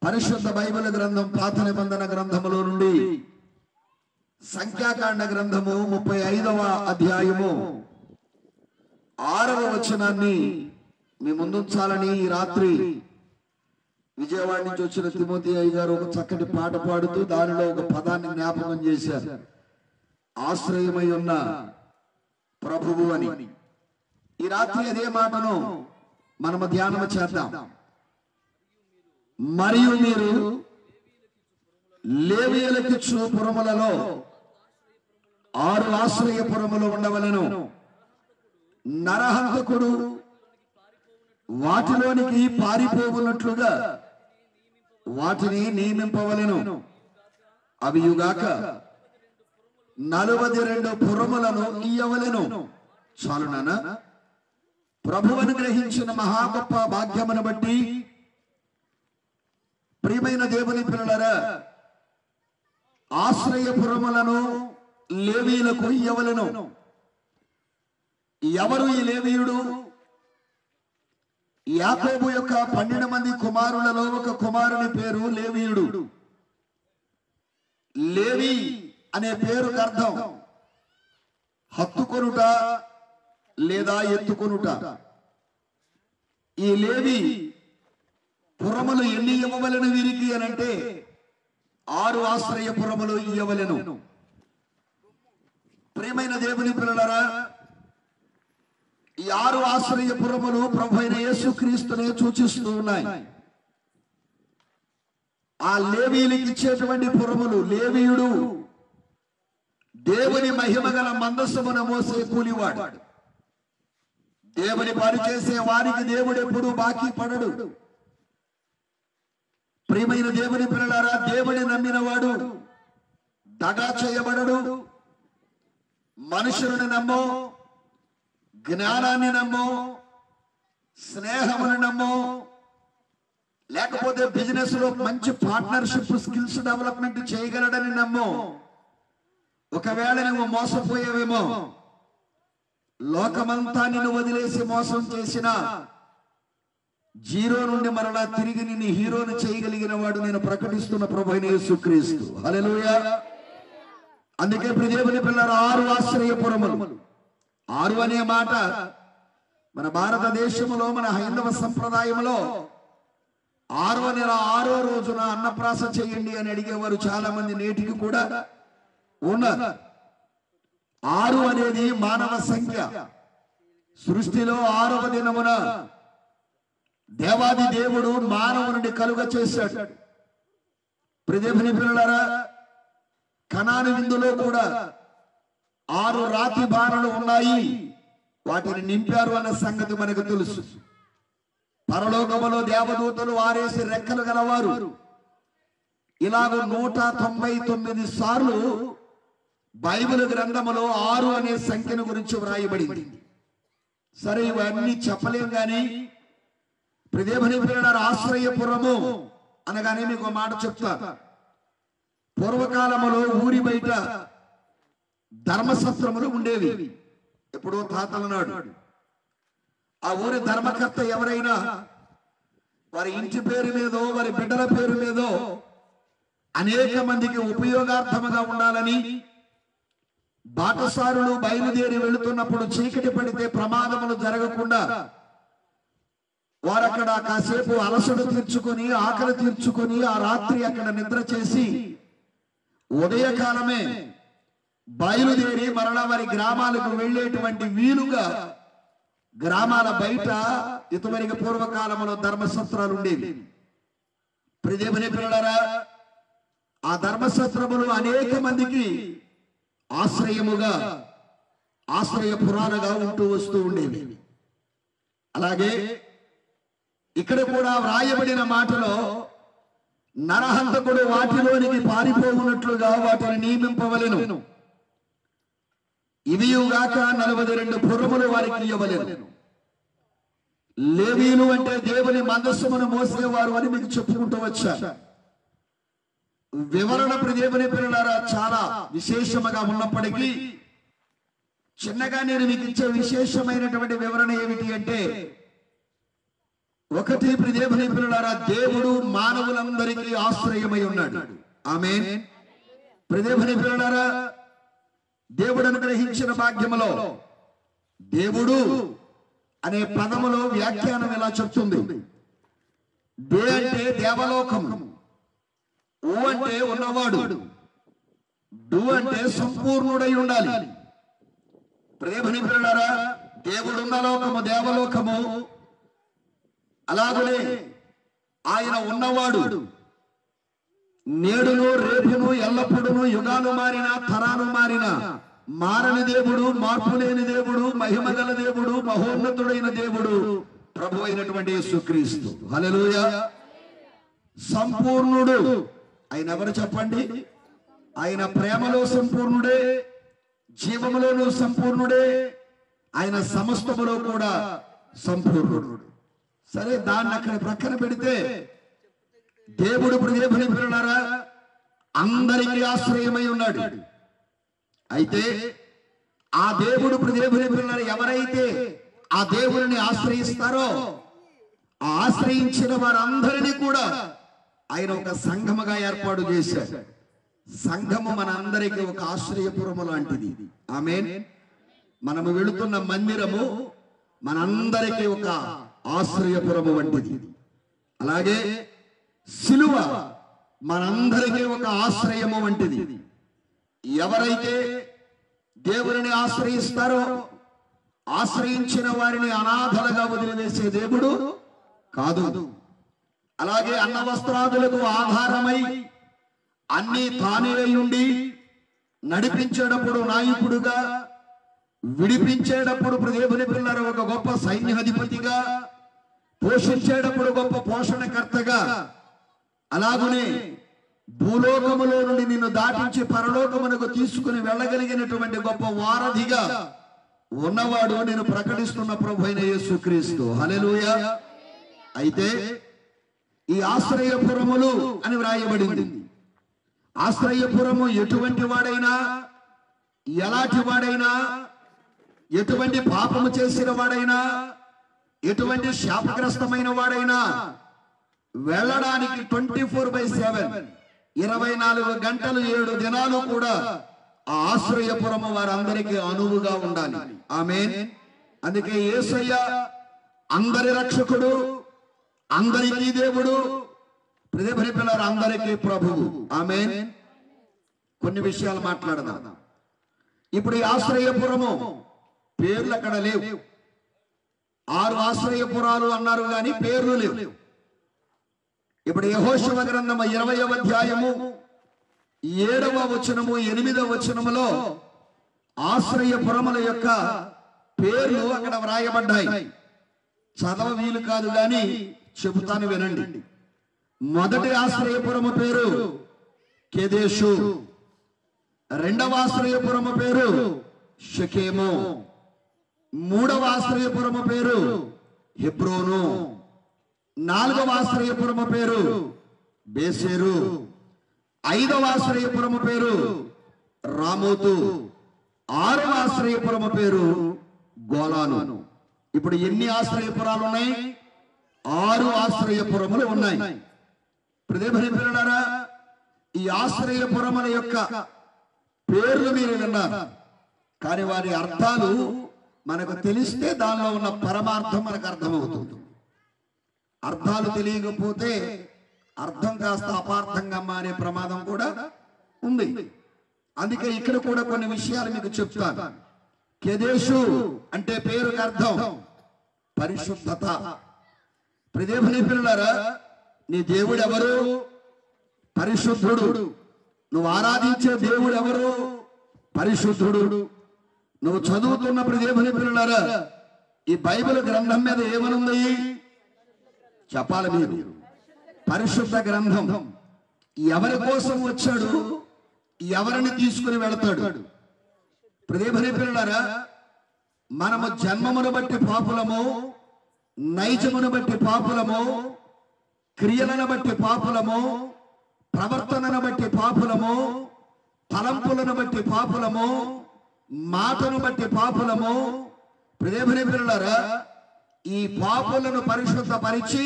పరిశుద్ధ బైబిల్ గ్రంథం పాత నిబంధన గ్రంథములో నుండి సంఖ్యాకాండ గ్రంథము 35వ అధ్యాయము 6వ వచనాన్ని మీ ముందుంచాలని ఈ రాత్రి విజయవాడ నుంచి వచ్చిన తిమోతి అయ్య గారు ఒక చక్కటి పాట పాడుతూ దానిలో ఒక పదాన్ని జ్ఞాపకం చేశారు. ఆశ్రయమై ఉన్న ప్రభువు అని. ఈ రాత్రి అదే మాటను మనము ధ్యానం చేద్దాం. మరియు మీరు లేవీయులకిచ్చు పురములలో 6 ఆశ్రయపురములు ఉండవలెను. నరహంతకుడు వాటిలోనికి పారిపోవునట్లుగా వాటిని నియమింపవలెను. అవియుగాక 42 పురములను ఇయ్యవలెను. చాలునాన. ప్రభువును గ్రహించిన మహా గొప్ప భాగ్యమును బట్టి ప్రియమైన దేవుని పిల్లలారా, ఆశ్రయపురములను లేవీయులకు ఇయ్యవలెను. ఎవరు ఈ లేవీయుడు? యాకోబు యొక్క 12 మంది కుమారులలో ఒక కుమారుని పేరు లేవీయుడు. లేవి అనే పేరుకు అర్థం హత్తుకొనుట లేదా ఎత్తుకొనుట. ఈ లేవి పురములు ఎన్ని ఇవ్వవలెను వీరికి అనంటే 6 ఆశ్రయపురములు ఇవ్వవలెను. ప్రియమైన దేవుని పిల్లలారా, ఈ 6 ఆశ్రయపురములు ప్రభువైన యేసుక్రీస్తునే సూచిస్తూ ఉన్నాయి. ఆ లేవీయులకు ఇచ్చేటువంటి పురములు, లేవీయుడు దేవుని మహిమ గల మందసమున మోసే కూలివాడు. దేవుని పని చేసే వారికి దేవుడు ఎప్పుడు బాకీ పడడు. ప్రియమైన దేవుని పిల్లలారా, దేవుని నమ్మిన వాడు దగా చేయబడడు. మనుషులను నమ్మో, జ్ఞానాన్ని నమ్మో, స్నేహమును నమ్మో, లేకపోతే బిజినెస్ లో మంచి పార్ట్నర్షిప్ స్కిల్స్ డెవలప్మెంట్ చేయగలడని నమ్మో. ఒకవేళ నువ్వు మోసపోయేవేమో, లోకమంతా నిన్ను వదిలేసి మోసం చేసిన జీరో నుండి మరలా తిరిగి నిన్ను హీరోని చేయగలిగిన వాడు నేను ప్రకటిస్తున్న ప్రభువైన యేసుక్రీస్తు. హల్లెలూయా. అందుకే దేవుని పిల్లలు 6 ఆశ్రయపురములు. 6 అనే మాట మన భారతదేశంలో, మన హైందవ సంప్రదాయంలో 6వ నెల 6వ రోజున అన్నప్రాస చేయండి అని అడిగేవారు చాలా మంది నేటికి కూడా ఉన్నారు. 6 అనేది మానవ సంఖ్య. సృష్టిలో 6వ దినమున దేవాది దేవుడు మానవుని కలుగ చేశాడు. దేవుని పిల్లలారా, కనాను విందులో కూడా 6 రాతి బాణలు ఉన్నాయి. వాటిని నింపారు అన్న సంగతి మనకు తెలుసు. పరలోకములో దేవదూతలు వారేసి రెక్కలు గలవారు. ఇలాగ 199 సార్లు బైబిల్ గ్రంథములో 6 అనే సంఖ్యను గురించి వ్రాయబడింది. సరే, ఇవన్నీ చెప్పలేం గాని దేవుని పిల్లలారా, ఆశ్రయపురము అనగానే మీకు మాట చెప్తా. పూర్వకాలములో ఊరి బయట ధర్మసత్రములు ఉండేవి. ఎప్పుడో తాతల నాడు ఆ ఊరి ధర్మకర్త ఎవరైనా వారి ఇంటి పేరు మీదో, వారి బిడ్డల పేరు మీదో అనేక మందికి ఉపయోగార్థముగా ఉండాలని బాటసారులు బయలుదేరి వెళుతున్నప్పుడు చీకటి పడితే ప్రమాదములు జరగకుండా వారు అక్కడ కాసేపు అలసట తీర్చుకొని, ఆకలి తీర్చుకొని ఆ రాత్రి అక్కడ నిద్ర చేసి ఉదయకాలమే బయలుదేరి మరలా వారి గ్రామాలకు వెళ్ళేటువంటి వీలుగా గ్రామాల బయట ఇటువరకు పూర్వకాలంలో ధర్మసత్రాలు ఉండేవి. దేవుని పిల్లలారా, ఆ ధర్మసత్రములు అనేక మందికి ఆశ్రయముగా, ఆశ్రయపురాలుగా ఉంటూ వస్తూ ఉండేవి. అలాగే ఇక్కడ కూడా వ్రాయబడిన మాటలో నరహంతకుడు వాటిలోనికి పారిపోవునట్లుగా వాటిని నియమింపవలెను. ఇవియుగాక 42 పురములు వారికి ఇవ్వవలెను. లేవీయులు అంటే దేవుని మందస్సును మోసేవారు అని మీకు చెప్పుకుంటూ వచ్చా. వివరణ దేవుని పిల్లలారా చాలా విశేషముగా ఉన్నప్పటికీ చిన్నగా నేను మీకు ఇచ్చే విశేషమైనటువంటి వివరణ ఏమిటి అంటే, ఒకటి దేవుని పిల్లలారా, దేవుడు మానవులందరికీ ఆశ్రయమై ఉన్నాడు. ఆమేన్. దేవుని పిల్లలారా, దేవుడు అనుగ్రహించిన భాగ్యములో దేవుడు అనే పదములో వ్యాఖ్యానం ఇలా చెప్తుంది. దే అంటే దేవలోకము, ఓ అంటే ఉన్నవాడు, డు అంటే సంపూర్ణుడై ఉండాలి. దేవుని పిల్లలారా, దేవుడున్న లోకము దేవలోకము, అలాగనే ఆయన ఉన్నవాడు, నేడును రేపును ఎల్లప్పుడూ యుగాలు మారిన తరాలు మారిన మారని దేవుడు, మార్పు లేని దేవుడు, మహిమగల దేవుడు, మహోన్నతుడైన దేవుడు ప్రభు అయినటువంటి యేసుక్రీస్తు. హల్లెలూయా. సంపూర్ణుడు ఆయన ఎవరు చెప్పండి? ఆయన ప్రేమలో సంపూర్ణుడే, జీవములోనూ సంపూర్ణుడే, ఆయన సమస్తములో కూడా సంపూర్ణుడు. సరే, దాన్ని అక్కడ ప్రక్కన పెడితే దేవుడు దేవుని పిల్లలారా అందరికీ ఆశ్రయమై ఉన్నాడు. అయితే ఆ దేవుడు దేవుని పిల్లలు ఎవరైతే ఆ దేవుడిని ఆశ్రయిస్తారో ఆ ఆశ్రయించిన వారందరినీ కూడా ఆయన ఒక సంఘముగా ఏర్పాటు చేశాడు. సంఘము మన అందరికీ ఒక ఆశ్రయపురము లాంటిది. ఆమేన్. మనము వెళుతున్న మందిరము మనందరికీ ఒక ఆశ్రయపురము వంటిది. అలాగే సిలువ మనందరికీ ఒక ఆశ్రయము వంటిది. ఎవరైతే దేవుని ఆశ్రయిస్తారో ఆశ్రయించిన వారిని అనాథలుగా వదిలివేసే దేవుడు కాదు. అలాగే అన్న వస్త్రాదులకు ఆధారమై అన్ని తానే ఉండి నడిపించేటప్పుడు నాయకుడుగా, విడిపించేటప్పుడు దేవుని పిల్లలు ఒక గొప్ప సైన్యాధిపతిగా, పోషించేటప్పుడు గొప్ప పోషణకర్తగా, అలాగనే భూలోకములో నుండి నిన్ను దాటించి పరలోకమునకు తీసుకుని వెళ్ళగలిగినటువంటి గొప్ప వారధిగా ఉన్నవాడు నేను ప్రకటిస్తున్న ప్రభు అయిన యేసుక్రీస్తు. హల్లెలూయా. అయితే ఈ ఆశ్రయపురములు అని వ్రాయబడింది. ఆశ్రయపురము ఎటువంటి వాడైనా, ఎలాంటి వాడైనా, ఎటువంటి పాపము చేసిన వాడైనా, ఎటువంటి శాపగ్రస్తమైన వాడైనా వెళ్ళడానికి 24/7 24 గంటలు 7 దినాలు కూడా ఆ ఆశ్రయపురము వారందరికీ అనువుగా ఉండాలి. ఆమేన్. అందుకే యేసయ్య అందరి రక్షకుడు, అందరికీ దేవుడు, దేవుని పిల్లలు అందరికీ ప్రభువు. ఆమేన్. కొన్ని విషయాలు మాట్లాడదాం. ఇప్పుడు ఈ ఆశ్రయపురము పేర్లు అక్కడ లేవు. 6 ఆశ్రయపురాలు అన్నారు కానీ పేర్లు లేవు. ఇప్పుడు యెహోషువ గ్రంథము 20వ అధ్యాయము 7వ వచనము 8వ వచనములో ఆశ్రయపురముల యొక్క పేర్లు అక్కడ వ్రాయబడ్డాయి. చదవ వీలు కాదు కానీ చెబుతాను వినండి. మొదటి ఆశ్రయపురము పేరు కెదేషు, రెండవ ఆశ్రయపురము పేరు షెకెము, మూడవ ఆశ్రయపురము పేరు హెబ్రోను, నాలుగవ ఆశ్రయపురము పేరు బేసేరు, ఐదవ ఆశ్రయపురము పేరు రామోతు, ఆరవ ఆశ్రయపురము పేరు గోలాను. ఇప్పుడు ఎన్ని ఆశ్రయపురాలు ఉన్నాయి? 6 ఆశ్రయపురములు ఉన్నాయి. దేవుని పిల్లలారా, ఈ ఆశ్రయపురముల యొక్క పేర్లు మీరు విన్నారు, కానీ వారి అర్థాలు మనకు తెలిస్తే దానిలో ఉన్న పరమార్థం మనకు అర్థమవుతుంది. అర్థాలు తెలియకపోతే అర్థం కాస్త అపార్థంగా మారే ప్రమాదం కూడా ఉంది. అందుకే ఇక్కడ కూడా కొన్ని విషయాలు మీకు చెప్తాను. కెదేషు అంటే పేరుకి అర్థం పరిశుద్ధత. దేవుని పిల్లలారా, నీ దేవుడు ఎవరు? పరిశుద్ధుడు. నువ్వు ఆరాధించే దేవుడు ఎవరు? పరిశుద్ధుడు. నువ్వు చదువుతున్నప్పుడు దేవుని పిల్లలారా, ఈ బైబిల్ గ్రంథం మీద ఏమనుంది చెప్పాలి మీరు. పరిశుద్ధ గ్రంథం. ఎవరి కోసం వచ్చాడు, ఎవరిని తీసుకుని వెళతాడు? దేవుని పిల్లలారా, మనము జన్మమును బట్టి పాపులము, నైజమును బట్టి పాపులము, క్రియలను బట్టి పాపులము, ప్రవర్తనను బట్టి పాపులము, తలంపులను బట్టి పాపులము, మాటను బట్టి పాపులము. దేవుని పిల్లలారా, ఈ పాపులను పరిశుద్ధపరిచి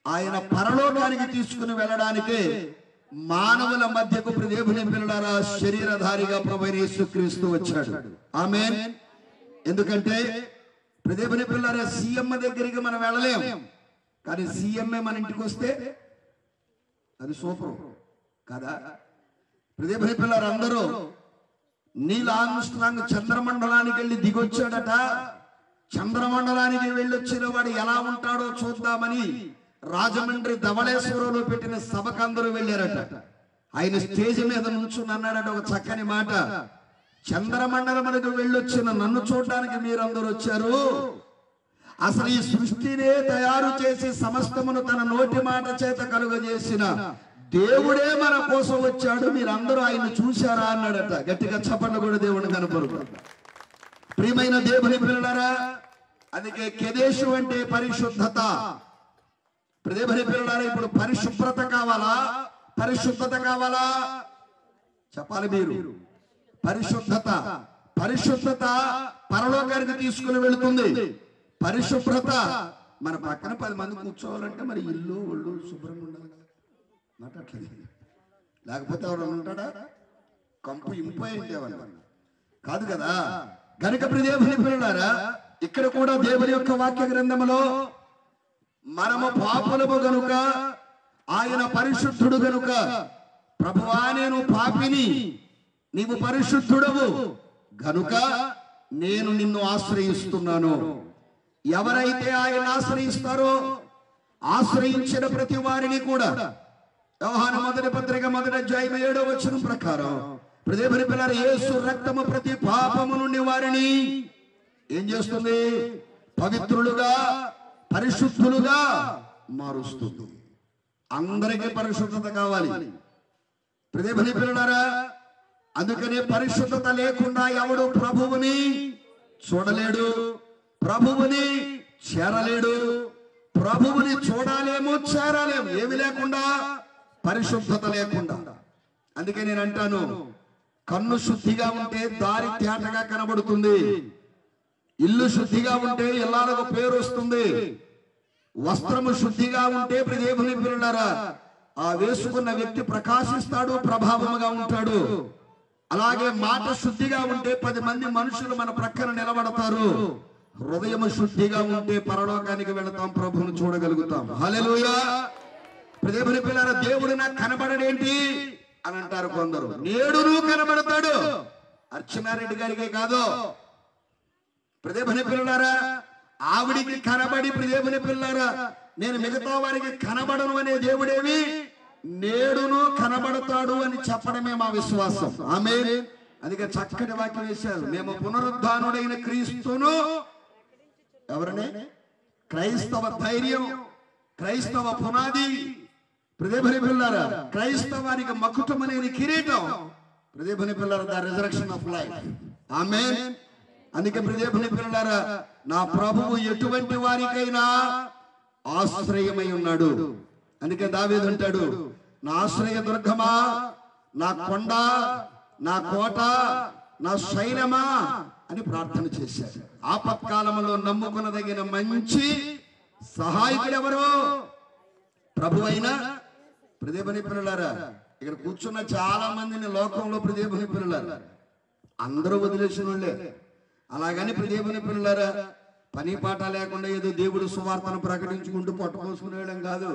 ఆయన పరలోకానికి తీసుకుని వెళ్ళడానికి మానవుల మధ్యకు దేవుని పిల్లలారా శరీరధారిగా ప్రభువైన యేసుక్రీస్తు వచ్చాడు. ఆమేన్. ఎందుకంటే దేవుని పిల్లలారా సీఎం దగ్గరికి మనం వెళ్ళలేం, కానీ సీఎంఏ మన ఇంటికి వస్తే అది సూపర్ కదా. దేవుని పిల్లలారా అందరూ నీల్ ఆర్మ్స్ట్రాంగ్ చంద్రమండలానికి వెళ్ళి దిగొచ్చాడట. చంద్రమండలానికి వెళ్ళొచ్చిన వాడు ఎలా ఉంటాడో చూద్దామని రాజమండ్రి ధవళేశ్వరంలో పెట్టిన సభకు అందరూ వెళ్ళారట. ఆయన స్టేజ్ మీద నుంచుని అన్నాడట ఒక చక్కని మాట, చంద్రమండలమునకు వెళ్ళొచ్చిన నన్ను చూడడానికి మీరందరూ వచ్చారు. అసలు ఈ సృష్టినే తయారు చేసి సమస్తమును తన నోటి మాట చేత కలుగజేసిన దేవుడే మన కోసం వచ్చాడు, మీరందరూ ఆయన చూశారా అన్నాడట. గట్టిగా చప్పట్లు కూడా దేవుని కనపరు. ప్రియమైన దేవుని పిల్లలారా, అందుకే కెదేశు అంటే పరిశుద్ధత. దేవుని పిల్లలారా, ఇప్పుడు పరిశుభ్రత కావాలా, పరిశుద్ధత కావాలా? చెప్పాలి మీరు. పరిశుద్ధత, పరిశుద్ధత పరలోకానికి తీసుకుని వెళుతుంది. పరిశుభ్రత మన పక్కన 10 మంది కూర్చోవాలంటే మరి ఇల్లు ఒళ్ళు శుభ్రంగా ఉండాలి కదా, మాట్లాడలేదు. లేకపోతే ఎవరు ఉంటాడా, కంపు ఇంపోయేవాళ్ళు కాదు కదా. గనుక దేవుని పిల్లలారా, ఇక్కడ కూడా దేవుని యొక్క వాక్య గ్రంథములో మనము పాపులము గనుక ఆయన పరిశుద్ధుడు గనుక, ప్రభువా నేను పాపిని, నీవు పరిశుద్ధుడవు గనుక నేను నిన్ను ఆశ్రయిస్తున్నాను. ఎవరైతే ఆయన ఆశ్రయిస్తారో ఆశ్రయించిన ప్రతి వారిని కూడా యోహాను మొదటి పత్రిక 1వ అధ్యాయం 7వ వచనం ప్రకారం దేవుని పిల్లలారా, యేసు రక్తము ప్రతి పాపము నుండి వారిని ఏం చేస్తుంది? పవిత్రులుగా పరిశుద్ధులుగా మారుస్తుంది. అందరికీ పరిశుద్ధత కావాలి దేవుని పిల్లలారా. అందుకనే పరిశుద్ధత లేకుండా ఎవడు ప్రభువుని చూడలేడు, ప్రభువుని చేరలేడు. ప్రభువుని చూడాలేమో చేరాలేమో, ఏమి లేకుండా, పరిశుద్ధత లేకుండా. అందుకే నేను అంటాను, కన్ను శుద్ధిగా ఉంటే దారి తేటగా కనబడుతుంది, ఇల్లు శుద్ధిగా ఉంటే ఇల్లాలకు పేరు వస్తుంది, వస్త్రము శుద్ధిగా ఉంటే దేవుని పిల్లలారా ఆ వేసుకున్న వ్యక్తి ప్రకాశిస్తాడు, ప్రభావముగా ఉంటాడు. అలాగే మాట శుద్ధిగా ఉంటే 10 మంది మనుషులు మన ప్రక్కన నిలబడతారు. హృదయము శుద్ధిగా ఉంటే పరలోకానికి వెళతాం, ప్రభువును చూడగలుగుతాం. హల్లెలూయా. దేవుని పిల్లలారా, దేవుడు నాకు కనబడడేంటి అని అంటారు కొందరు. నేడును కనబడతాడు. అర్చనారెడ్డి గారికే కాదు, దేవుని పిల్లలారా ఆవిడికి కనబడి, దేవుని పిల్లలారా నేను మిగతా వారికి కనబడను అనే దేవుడేమి నేడును కనబడతాడు అని చెప్పడమే మా విశ్వాసం. ఆమేన్. అందుకే చక్కటి వాక్యం వేశారు, మేము పునరుద్ధానుడైన క్రీస్తును ఎవరనే క్రైస్తవ ధైర్యం, క్రైస్తవ పునాది, దేవుని పిల్లలారా క్రైస్తవానికి మకుటమనేది కిరీటం, దేవుని పిల్లలారా ద రిజరెక్షన్ ఆఫ్ లైఫ్. ఆమేన్. అందుకే దేవుని పిల్లలారా నా ప్రభువు ఎటువంటి వారికైనా ఆశ్రయమై ఉన్నాడు. అందుకే దావీదు అంటాడు, నా ఆశ్రయ దుర్గమా, నా కొండ, నా కోట, నా శైలమా అని ప్రార్థన చేశాడు. ఆపత్కాలంలో నమ్ముకునదగిన మంచి సహాయకుడు ఎవరు? ప్రభు అయినా. దేవుని పిల్లలారా ఇక్కడ కూర్చున్న చాలా మందిని లోకంలో దేవుని పిల్లలారా అందరూ వదిలేసిన వాళ్ళే. అలాగని దేవుని పిల్లలారా పని పాట లేకుండా ఏదో దేవుడు సువార్తను ప్రకటించుకుంటూ పట్టుకోసుకునే వాళ్ళం కాదు.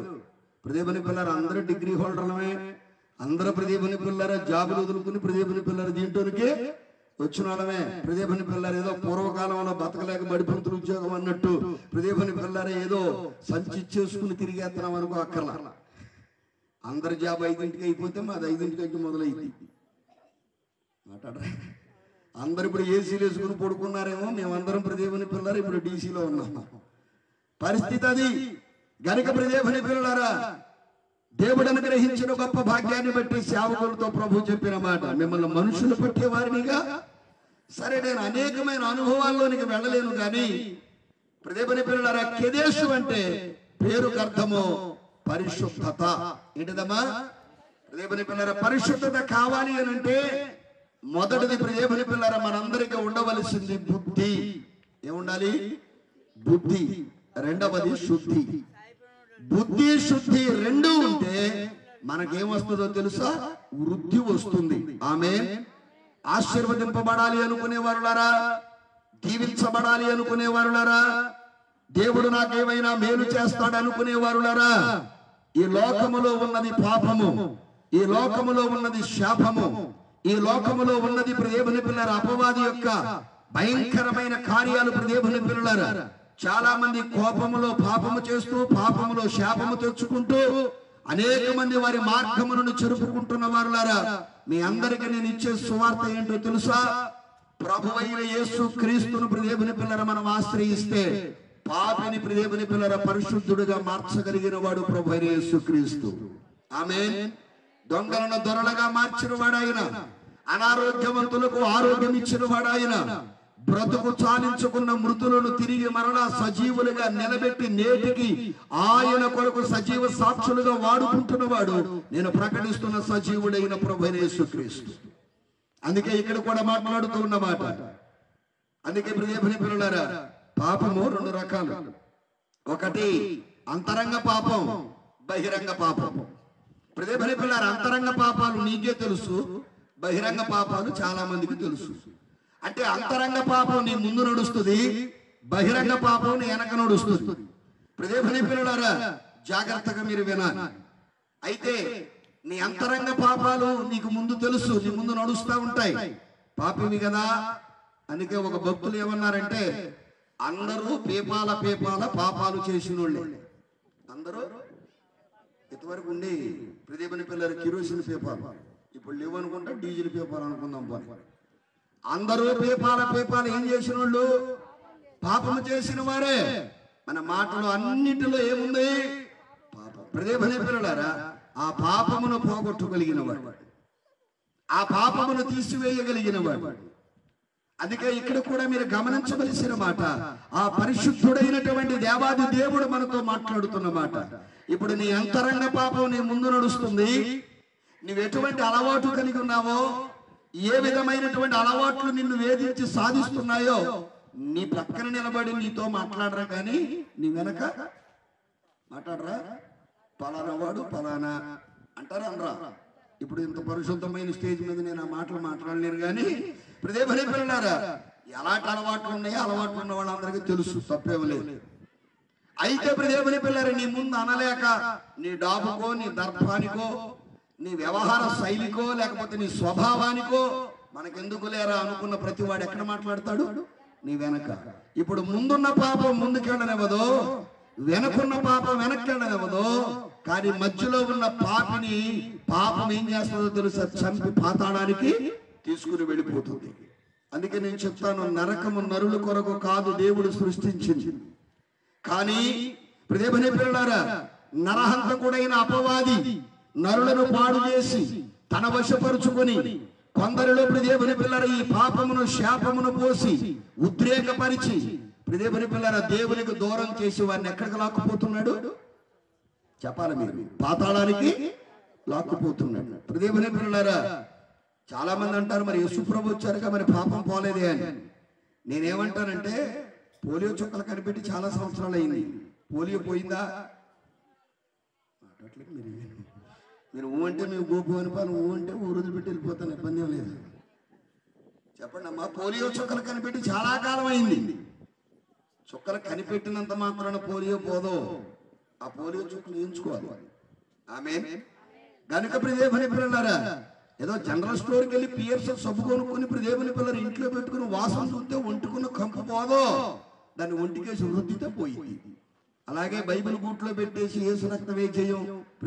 దేవుని పిల్లలు అందరూ డిగ్రీ హోల్డర్లమే, అందరూ దేవుని పిల్లల జాబులు వదులుకుని దేవుని పిల్లలు దీంట్లోనికి వచ్చిన వాళ్ళమే. దేవుని పిల్లలు ఏదో పూర్వకాలంలో బతకలేక బడిపంతులు ఉద్యోగం అన్నట్టు దేవుని పిల్లలు ఏదో సంచి చేసుకుని తిరిగేస్తున్నాం అనుకో, అక్కర్లా. అందరి జాబ్ 5ంటికి అయిపోతే మాది 5ంటికి మొదలైంది. మాట్లాడరా, అందరు ఇప్పుడు ఏసీలు వేసుకుని పడుకున్నారేమో, మేమందరం దేవుని పిల్లలు ఇప్పుడు డీసీలో ఉన్నాం. పరిస్థితి అది. గనుక దేవుని పిల్లలారా దేవుడు అనుగ్రహించిన గొప్ప భాగ్యాన్ని బట్టి సేవకులతో ప్రభు చెప్పిన మాట, మిమ్మల్ని మనుషులు పట్టేవారినిగా. సరే, నేను అనేకమైన అనుభవాల్లోనికి వెళ్ళలేను కానీ దేవుని పిల్లలారా కెదేశు అంటే పేరుకు అర్థము పరిశుద్ధత. ఏంటిదమ్మా? దేవుని పిల్లలారా పరిశుద్ధత కావాలి అని అంటే మొదటిది దేవుని పిల్లలారా మనందరికీ ఉండవలసింది బుద్ధి. ఏముండాలి? బుద్ధి. రెండవది శుద్ధి. బుద్ధి శుద్ధి రెండు ఉంటే మనకేమొస్తుందో తెలుసా? వృద్ధి వస్తుంది. ఆమేన్. ఆశీర్వదింపబడాలి అనుకునే వారులారా, దీవించబడాలి అనుకునే వారులారా, దేవుడు నాకేమైనా మేలు చేస్తాడు అనుకునే వారులారా, ఈ లోకములో ఉన్నది పాపము, ఈ లోకములో ఉన్నది శాపము, ఈ లోకములో ఉన్నది దేవుని పిల్లల అపవాది యొక్క భయంకరమైన కార్యాలు. దేవుని పిల్లలారా, చాలా మంది కోపములో పాపము చేస్తూ, పాపములో శాపము తెచ్చుకుంటూ, అనేక మంది వారి మార్గములను చెరుపుకుంటున్న వారులారా, మీ అందరికీ నేను ఇచ్చే సువార్త ఏంటో తెలుసా? ప్రభువైన యేసు క్రీస్తును దేవుని పిల్లల మనం ఆశ్రయిస్తే పాపిని దేవుని పిల్లల పరిశుద్ధుడిగా మార్చగలిగిన వాడు ప్రభువైన యేసు క్రీస్తు. ఆమేన్. దొంగలను దొరలుగా మార్చిన వాడు ఆయన, అనారోగ్యవంతులకు ఆరోగ్యం ఇచ్చిన వాడు ఆయన, బ్రతుకు చాలించుకున్న మృతులను తిరిగి మరలా సజీవులుగా నిలబెట్టి నేటికి ఆయన కొరకు సజీవ సాక్షులుగా వాడుకుంటున్నవాడు నేను ప్రకటిస్తున్న సజీవుడైన ప్రభువైన యేసుక్రీస్తు. అందుకే ఇక్కడ కూడా మాట్లాడుతూ ఉన్నమాట. అందుకే దేవుని పిల్లలారా, పాపము రెండు రకాలు. ఒకటి అంతరంగ పాపం, బహిరంగ పాపం. దేవుని పిల్లలారా, అంతరంగ పాపాలు నీకే తెలుసు, బహిరంగ పాపాలు చాలా మందికి తెలుసు. అంటే అంతరంగ పాపం నీ ముందు నడుస్తుంది, బహిరంగ పాపం నీ వెనక నడుస్తుంది. దేవుని పిల్లలారా, జాగ్రత్తగా మీరు వినాలి. అయితే నీ అంతరంగ పాపాలు నీకు ముందు తెలుసు, నీ ముందు నడుస్తూ ఉంటాయి. పాపివి కదా. అందుకే ఒక భక్తులు ఏమన్నారంటే, అందరూ పేపాల పాపాలు చేసిన వాళ్ళే. అందరూ ఇంతవరకు ఉండి దేవుని పిల్లలు కిరోసిన్ పేపాలు, ఇప్పుడు లేవనుకుంటా డీజిల్ పేపాలు అనుకుందాం. అందరూ పేపాల ఏం చేసిన వాళ్ళు? పాపము చేసిన వారే. మన మాటలు అన్నిటిలో ఏముంది? పాపం. దేవుని పిల్లలారా, ఆ పాపమును పోగొట్టగలిగిన వాడు, ఆ పాపమును తీసివేయగలిగిన వాడు. అందుకే ఇక్కడ కూడా మీరు గమనించవలసిన మాట, ఆ పరిశుద్ధుడైనటువంటి దేవాది దేవుడు మనతో మాట్లాడుతున్న మాట. ఇప్పుడు నీ అంతరంగ పాపం నీ ముందు నడుస్తుంది. నువ్వు ఎటువంటి అలవాటు కలిగి ఉన్నావో, ఏ విధమైనటువంటి అలవాట్లు నిన్ను వేధించి సాధిస్తున్నాయో, నీ పక్కన నిలబడి నీతో మాట్లాడరా, కానీ నీ వెనక మాట్లాడరా. పలానా వాడు పలానా అంటారా అనరా? ఇప్పుడు ఇంత పరిశుద్ధమైన స్టేజ్ మీద నేను ఆ మాటలు మాట్లాడలేను, కానీ దేవుని పిల్లలారా, ఎలాంటి అలవాట్లు ఉన్నాయో అలవాట్లు ఉన్న వాళ్ళందరికీ తెలుసు, తప్పేం లేదు. అయితే దేవుని పిల్లలు నీ ముందు అనలేక, నీ డాబుకో, నీ దర్భానికో, నీ వ్యవహార శైలికో, లేకపోతే నీ స్వభావానికో మనకెందుకు లేరా అనుకున్న ప్రతి వాడు ఎక్కడ మాట్లాడతాడు? నీ వెనక. ఇప్పుడు ముందున్న పాపం ముందుకెళ్ళనివ్వదు, వెనకున్న పాపం వెనక్కెళ్ళనివ్వదు. కానీ మధ్యలో ఉన్న పాపం ఏం చేస్తుందో తెలుసా? చంపి పాతాళానికి తీసుకుని వెళ్ళిపోతుంది. అందుకే నేను చెప్తాను, నరకము నరుల కొరకు కాదు దేవుడు సృష్టించింది. కానీ దేవుని పిల్లలారా, నరహంతకుడైన అపవాది నరులను పాడు చేసి తన వశపరుచుకొని కొందరిలో దేవుని పిల్లల ఈ పాపమును శాపమును పోసి ఉద్రేకపరిచి దేవుని పిల్లల దేవునికి దూరం చేసి వారిని ఎక్కడికి లాక్కుపోతున్నాడు? చెప్పాలి మీరు. పాతాళానికి లాక్కుపోతున్నాడు. దేవుని పిల్లలారా, చాలా మంది అంటారు, మరి యేసుప్రభు వచ్చారుగా, మరి పాపం పోలేదే అని. నేనేమంటానంటే, పోలియో చుక్కలు కనిపెట్టి చాలా సంవత్సరాలు అయింది. పోలియో పోయిందా? మీరు ఊ అంటే మేము గోపు అనిపాను, ఊ అంటే ఊరు వదిలిపెట్టి వెళ్ళిపోతాను, ఇబ్బంది ఏం లేదు. చెప్పండి అమ్మా. పోలియో చుక్కలు కనిపెట్టి చాలా కాలం అయింది. చుక్కలు కనిపెట్టినంత మాత్రాన పోలియో పోదో, ఆ పోలియో చుక్కలు వేయించుకోవాలి. ఆమేన్. గనుక దేవుని పిల్లలారా, ఏదో జనరల్ స్టోర్కి వెళ్ళి పియర్స్ సబ్బు కొనుక్కొని దేవుని పిల్లలు ఇంట్లో పెట్టుకుని వాసన చూస్తే ఒంటుకున్న కంపు పోదో, దాన్ని ఒంటికేసి వృద్ధితో పోయింది. అలాగే బైబిల్ గూట్లో పెట్టేసి యేసు రక్తమే జయం,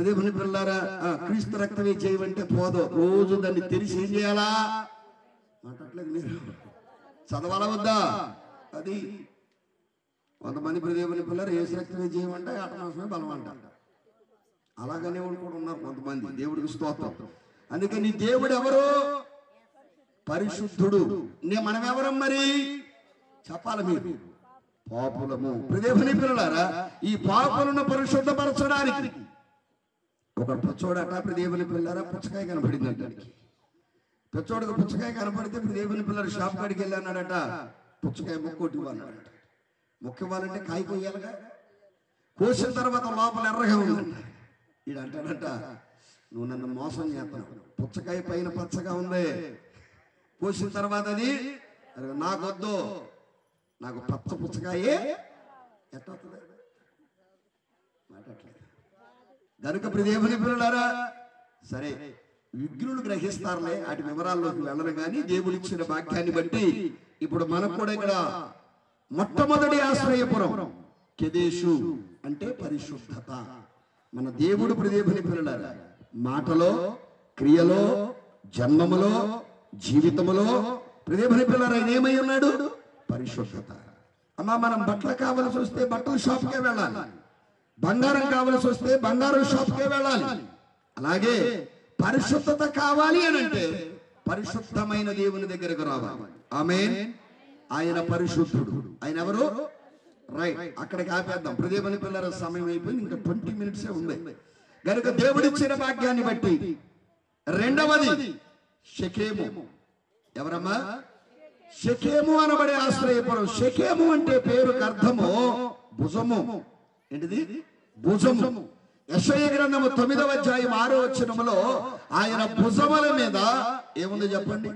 దేవుని పిల్లలారా క్రీస్తు రక్తమే జయం అంటే పోదో. రోజు దాన్ని తెలిసి ఏం చేయాలా? మాట్లాడలేదు మీరు, చదవాలా వద్దా? అది కొంతమంది దేవుని పిల్లలు యేసు రక్తమే జయం అంటే ఆటమాసమే బలం అంట. అలాగనే వాళ్ళు కూడా ఉన్నారు కొంతమంది. దేవుడికి స్తోత్రం. అందుకే నీ దేవుడు ఎవరు? పరిశుద్ధుడు. మనం ఎవరం మరి? చెప్పాలి మీరు. పాపులము. దేవుని పిల్లలారా, ఈ పాపులను పరిశుద్ధపరచడానికి ఒక పిచ్చోడట దేవుని పిల్లలారా పుచ్చకాయ కనపడిందంట. పిచ్చోడికి పుచ్చకాయ కనపడితే దేవుని పిల్లలు షాప్ కాడికి వెళ్ళి అన్నాడట, పుచ్చకాయ మొక్కోటి అన్నాడట. మొక్క ఇవ్వాలంటే కాయ కొయ్యాలిగా, కోసిన తర్వాత లోపల ఎర్రగా ఉందంట. ఈడు అంటాడంట, నువ్వు నన్ను మోసం చేస్తున్నావు, పుచ్చకాయ పైన పచ్చగా ఉంది, కోసిన తర్వాత అది నాకొద్దు, నాకు పచ్చ పుచ్చకాయే ఎట్లా మాట్లాడలేదు. కనుక దేవుని పిల్లలారా, సరే విఘ్నులు గ్రహిస్తారులే, వాటి వివరాల్లోకి వెళ్ళరు. కానీ దేవుడిచ్చిన వాక్యాన్ని బట్టి ఇప్పుడు మనకు కూడా ఇక్కడ మొట్టమొదటి ఆశ్రయపురం కెదేషు అంటే పరిశుద్ధత. మన దేవుడు దేవుని పిల్లలారా మాటలో, క్రియలో, జన్మములో, జీవితములో దేవుని పిల్లలారా ఆయన ఏమై ఉన్నాడు? పరిశుద్ధత. అమ్మా, మనం బట్టలు కావాల్సి వస్తే బట్టల షాప్కే వెళ్ళాలి, బంగారం కావాల్సి వస్తే బంగారం షాప్కే వెళ్ళాలి. అలాగే పరిశుద్ధత కావాలి అని అంటే పరిశుద్ధమైన దేవుని దగ్గరకు రావాలి. ఆమేన్. ఆయన పరిశుద్ధుడు. ఆయన ఎవరు? రైట్, అక్కడికి ఆపేద్దాం. దేవుని పిల్లల సమయం అయిపోయింది, ఇంకా 20 minutes ఉంది. కనుక దేవుడిచ్చిన భాగ్యాన్ని బట్టి రెండవది షెకెము. ఎవరమ్మా? షెకెము అనబడే ఆశ్రయపురం. షెకెము అంటే పేరుకు అర్థము భుజము. ఏంటిది? భుజము. యెషయా గ్రంథము 9వ అధ్యాయం 6వ వచనములో ఆయన భుజముల మీద ఏముంది చెప్పండి?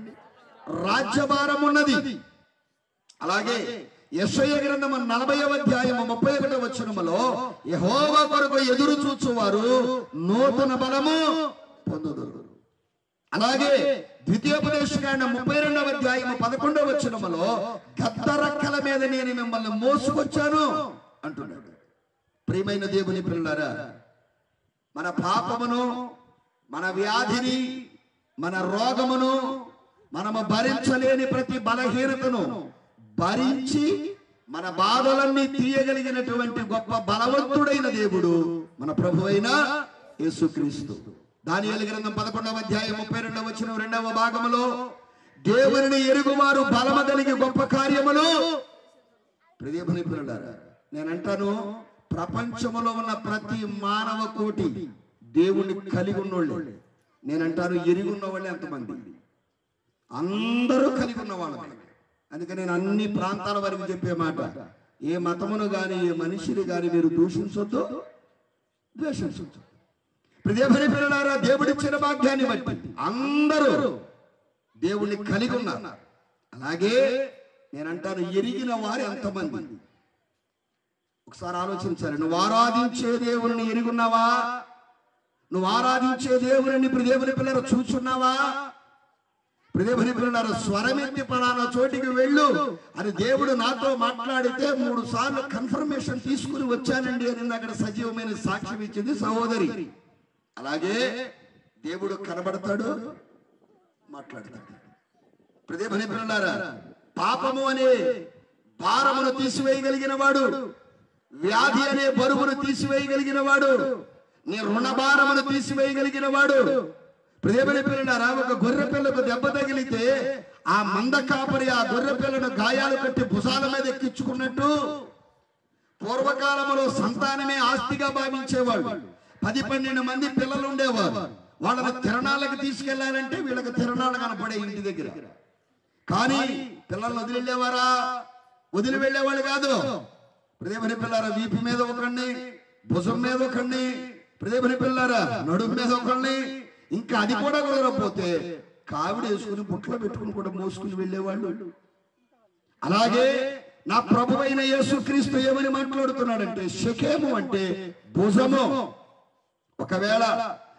రాజ్యభారం ఉన్నది. అలాగే యెషయా గ్రంథము 40వ అధ్యాయం 31వ వచనములో యెహోవా కొరకు ఎదురు చూచువారు నూతన బలము పొందుదురు. అలాగే ద్వితీయోపదేశకాండం 32వ అధ్యాయం 11వ వచనములో గద్దరక్కల మీద నేను మిమ్మల్ని మోసుకొచ్చాను అంటున్నాడు. ప్రియమైన దేవుని పిల్లలారా, మన పాపమును, మన వ్యాధిని, మన రోగమును, మనము భరించలేని ప్రతి బలహీనతను భరించి మన బాధలన్నీ తీయగలిగినటువంటి గొప్ప బలవంతుడైన దేవుడు మన ప్రభువైన యేసుక్రీస్తు. దానియేలు గ్రంథం 11వ అధ్యాయం 32వ వచనం 2వ భాగములో దేవుని ఎరుగువారు బలము కలిగి గొప్ప కార్యములు. దేవుని పిల్లలారా, నేనంటాను, ప్రపంచంలో ఉన్న ప్రతి మానవ కోటి దేవుణ్ణి కలిగి ఉన్నోళ్ళే. నేనంటాను, ఎరిగి ఉన్న వాళ్ళే ఎంతమంది? అందరూ కలిగి ఉన్న వాళ్ళు. అందుకని నేను అన్ని ప్రాంతాల వరకు చెప్పే మాట, ఏ మతమును గాని ఏ మనిషిని గాని మీరు దూషించొద్దు, ద్వేషించొద్దు. దేవుని పిల్లలారా, దేవుడిచ్చిన భాగ్యాన్ని బట్టి అందరూ దేవుణ్ణి కలిగి ఉన్నారు. అలాగే నేనంటాను, ఎరిగిన వారు ఎంతమంది? ఒకసారి ఆలోచించాలి. నువ్వు ఆరాధించే దేవుని ఎరుగున్నావా? నువ్వు ఆరాధించే దేవుని దేవుని పిల్లలు చూచున్నావా? దేవుని పిల్లలు స్వరమెత్తి పలానా చోటికి వెళ్ళు అని దేవుడు నాతో మాట్లాడితే 3 సార్లు కన్ఫర్మేషన్ తీసుకుని వచ్చానండి అని అక్కడ సజీవమైన సాక్ష్యం ఇచ్చింది సహోదరి. అలాగే దేవుడు కనబడతాడు, మాట్లాడతాడు. దేవుని పిల్లలారా, పాపము అనే భారమును తీసివేయగలిగిన వాడు, వ్యాధి అనే బరువును తీసివేయగలిగిన వాడు, నీ రుణ భారమును తీసివేయగలిగిన వాడు. దేవుని పిల్లలారా, ఒక గొర్రె పిల్లకు దెబ్బ తగిలితే ఆ మంద కాపరి ఆ గొర్రె పిల్లను గాయాలు కట్టి భుజాల మీద ఎక్కించుకున్నట్టు పూర్వకాలంలో సంతానమే ఆస్తిగా భావించేవాడు. 10-12 మంది పిల్లలు ఉండేవారు. వాళ్ళని తిరణాలకు తీసుకెళ్లాలంటే వీళ్ళకి తిరణాలు కనపడే ఇంటి దగ్గర. కానీ పిల్లల్ని వదిలి వెళ్ళేవారా? వదిలి వెళ్ళేవాళ్ళు కాదు. దేవుని పిల్లారా, వీపు మీద ఒకడిని, భుజం మీద ఒకడిని, దేవుని పిల్లారా నడుము మీద ఒకడిని, ఇంకా అది కూడా కుదరకపోతే కావిడ వేసుకుని బుట్టలో పెట్టుకుని కూడా మోసుకుని వెళ్ళేవాళ్ళు. అలాగే నా ప్రభువైన యేసుక్రీస్తు ఏమని మాట్లాడుతున్నాడంటే, షెకెము అంటే భుజము. ఒకవేళ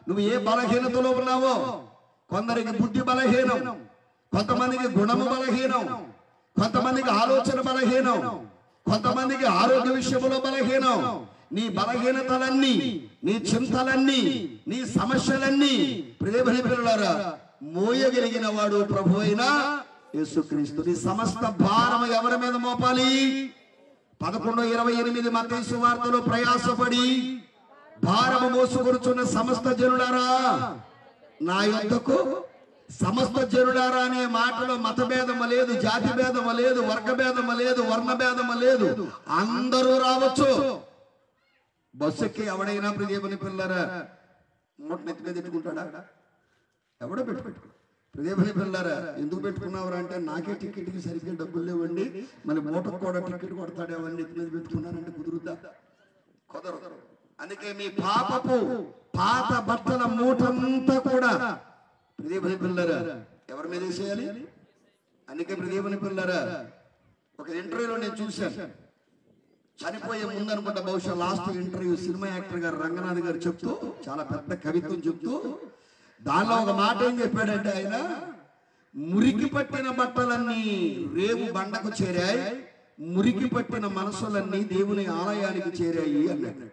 నువ్వు ఏ బలహీనతలో ఉన్నావో, కొందరికి బుద్ధి బలహీనం, కొంతమందికి గుణము బలహీనం, కొంతమందికి ఆలోచన బలహీనం, కొంతమందికి ఆరోగ్య విషయంలో బలహీనం. నీ బలహీనతలన్నీ, నీ చింతలన్నీ, నీ సమస్యలన్నీ దేవుని పిల్లలారా మోయగలిగిన వాడు ప్రభువైన యేసుక్రీస్తు. నీ సమస్త భారం ఎవరి మీద మోపాలి? 11:28 మత్తయి సువార్తలో ప్రయాసపడి భారము మోసుకొనుచున్న సమస్త జనులారా నా యొద్దకు. సమస్త జనులారా అనే మాటలో మత భేదము లేదు, జాతి భేదము లేదు, వర్గ భేదము లేదు, వర్ణ భేదము లేదు. అందరూ రావచ్చు. బస్సుకి ఎవడైనా దేవుని పిల్లరా మూట నెత్తి మీద పెట్టుకుంటాడా? ఎవడో పెట్టుకో. దేవుని పిల్లరా ఎందుకు పెట్టుకున్నావురా అంటే, నాకే టికెట్కి సరిగ్గా డబ్బులు లేవండి, మళ్ళీ మూటకు కూడా టికెట్ కొడతాడేవని నెత్తి మీద పెట్టుకున్నానంటే కుదురుద్దా? కుదరదు. అందుకే మీ పాపపు పాత బట్టల మూటంతా కూడా దేవుని పిల్లరా ఎవరి మీద వేసేయాలి? అందుకే దేవుని పిల్లరా ఒక ఇంటర్వ్యూలో నేను చూశాను, చనిపోయే ముందు అనుకుంటా, బహుశా లాస్ట్ ఇంటర్వ్యూ సినిమా యాక్టర్ గారు రంగనాథ్ గారు చెప్తూ, చాలా పెద్ద కవిత్వం చెప్తూ, దానిలో ఒక మాట ఏం చెప్పాడంటే, ఆయన మురికి పట్టిన బట్టలన్నీ రేవు బండకు చేరాయి, మురికి పట్టిన మనసులన్నీ దేవుని ఆలయానికి చేరాయి అన్నాడు.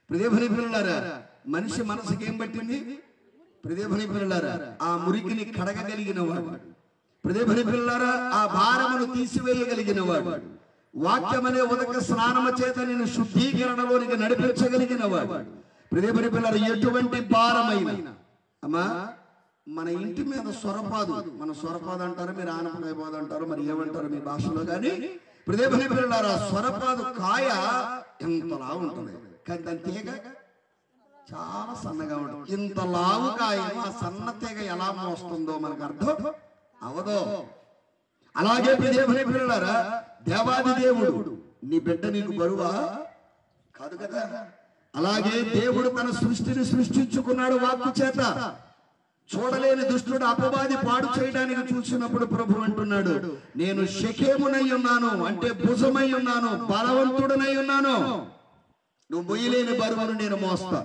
దేవుని పిల్లలారా మనిషి మనసుకి ఏం పట్టింది? దేవుని పిల్లలారా ఆ మురికిని కడగగలిగిన వాడు, దేవుని పిల్లలారా ఆ భారమును తీసివేయగలిగిన వాడు, వాక్యమనే ఉదక స్నానము చేత నేను శుద్ధీకరణలోనికి నడిపించగలిగిన వాడు. దేవుని పిల్లలారా ఎటువంటి భారమైన అమ్మా మన ఇంటి మీద సొరపాదు, మన సొరపాదు అంటారు, మీరు ఆనపకాయపాదు అంటారు, మరి ఏమంటారు మీ భాషలో, కానీ దేవుని పిల్లలారా సొరపాదు కాయ ఎంతలా ఉంటుంది, కానీ దాని తీగ చాలా సన్నగా ఉంటుంది. ఇంత లావు కాయ ఆ సన్న తీగ ఎలా మోస్తుందో మనకు అర్థం అవదో. అలాగే దేవుని పిల్లలారా దేవాది దేవుడు నీ బిడ్డ నీకు బరువా కాదు కదా. అలాగే దేవుడు తన సృష్టిని సృష్టించుకున్నాడు వాక్కు చేత. చూడలేని దుష్టుడు అపవాది పాడు చేయడానికి చూసినప్పుడు ప్రభు అంటున్నాడు, నేను షెకెమునై ఉన్నాను, అంటే భుజమై ఉన్నాను, బలవంతుడనై ఉన్నాను. నువ్వు మొయ్యలేని బరువును నేను మోస్తా,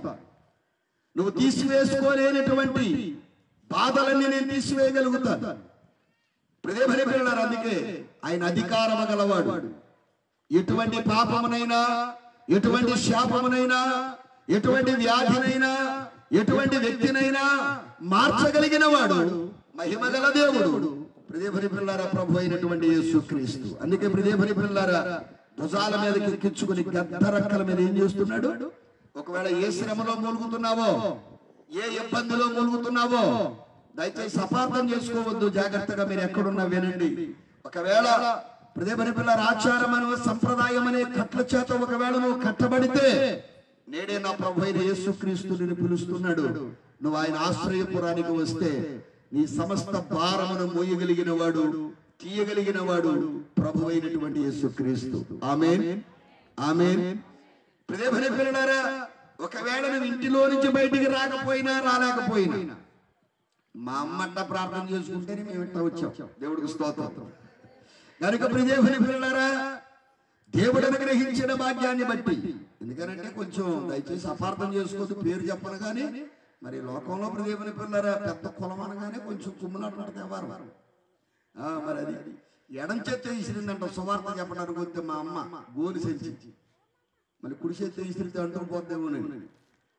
నువ్వు తీసివేసుకోలేనటువంటి బాధలన్నీ నేను తీసివేయగలుగుతాను. దేవుని పిల్లలారా అందుకే ఆయన అధికారము గలవాడు. ఎటువంటి పాపమునైనా, ఎటువంటి శాపమునైనా, ఎటువంటి వ్యాధినైనా, ఎటువంటి వ్యక్తినైనా మార్చగలిగిన వాడు మహిమగల దేవుడు. దేవుని పిల్లలారా ప్రభు అయినటువంటి యేసుక్రీస్తు. అందుకే దేవుని పిల్లలారా భుజాల మీదకి ఎక్కించుకుని గద్దరక్కల మీద ఏం చేస్తున్నాడు? ఒకవేళ ఏ శ్రమలో మూలుగుతున్నావో, ఏ ఇబ్బందిలో మూలుగుతున్నావో దయచేసి అపార్థం చేసుకోవద్దు, జాగ్రత్తగా మీరు ఎక్కడున్నా వినండి. ఒకవేళ దేవుని పిల్లల ఆచారం అనే సంప్రదాయం అనే కట్ల చేత ఒకవేళ నువ్వు కట్టబడితే, నేడే నా ప్రభు అయిన యేసుక్రీస్తు నిన్ను పిలుస్తున్నాడు. నువ్వు ఆయన ఆశ్రయపురానికి వస్తే నీ సమస్త భారమును మోయగలిగిన వాడు, తీయగలిగిన వాడు ప్రభు అయినటువంటి యేసుక్రీస్తు. ఆమేన్, ఆమేన్. దేవుని పిల్లలారా ఒకవేళ నువ్వు ఇంటిలో నుంచి బయటికి రాలేకపోయినా మా అమ్మంట ప్రార్థన చేసుకుంటేనే మేము ఇట్లా వచ్చాం. దేవుడికి స్తోత్రం. కనుక దేవుని పిల్లలారా దేవుడు అనుగ్రహించిన భాగ్యాన్ని బట్టి, ఎందుకనంటే కొంచెం దయచేసి అపార్థం చేసుకోవద్దు, పేరు చెప్పను కానీ మరి లోకంలో దేవుని పిల్లలారా పెద్ద కులం అనగానే కొంచెం కుమ్ములాడుతుంటే వారు మరి అది ఎడం చేత ఇసిరిందంట సువార్త చెప్పడానికి వస్తే మా అమ్మ గోలు సెంచి మళ్ళీ కుడి చేత ఇసిరితే అంటూ పోద్దేమోనండి.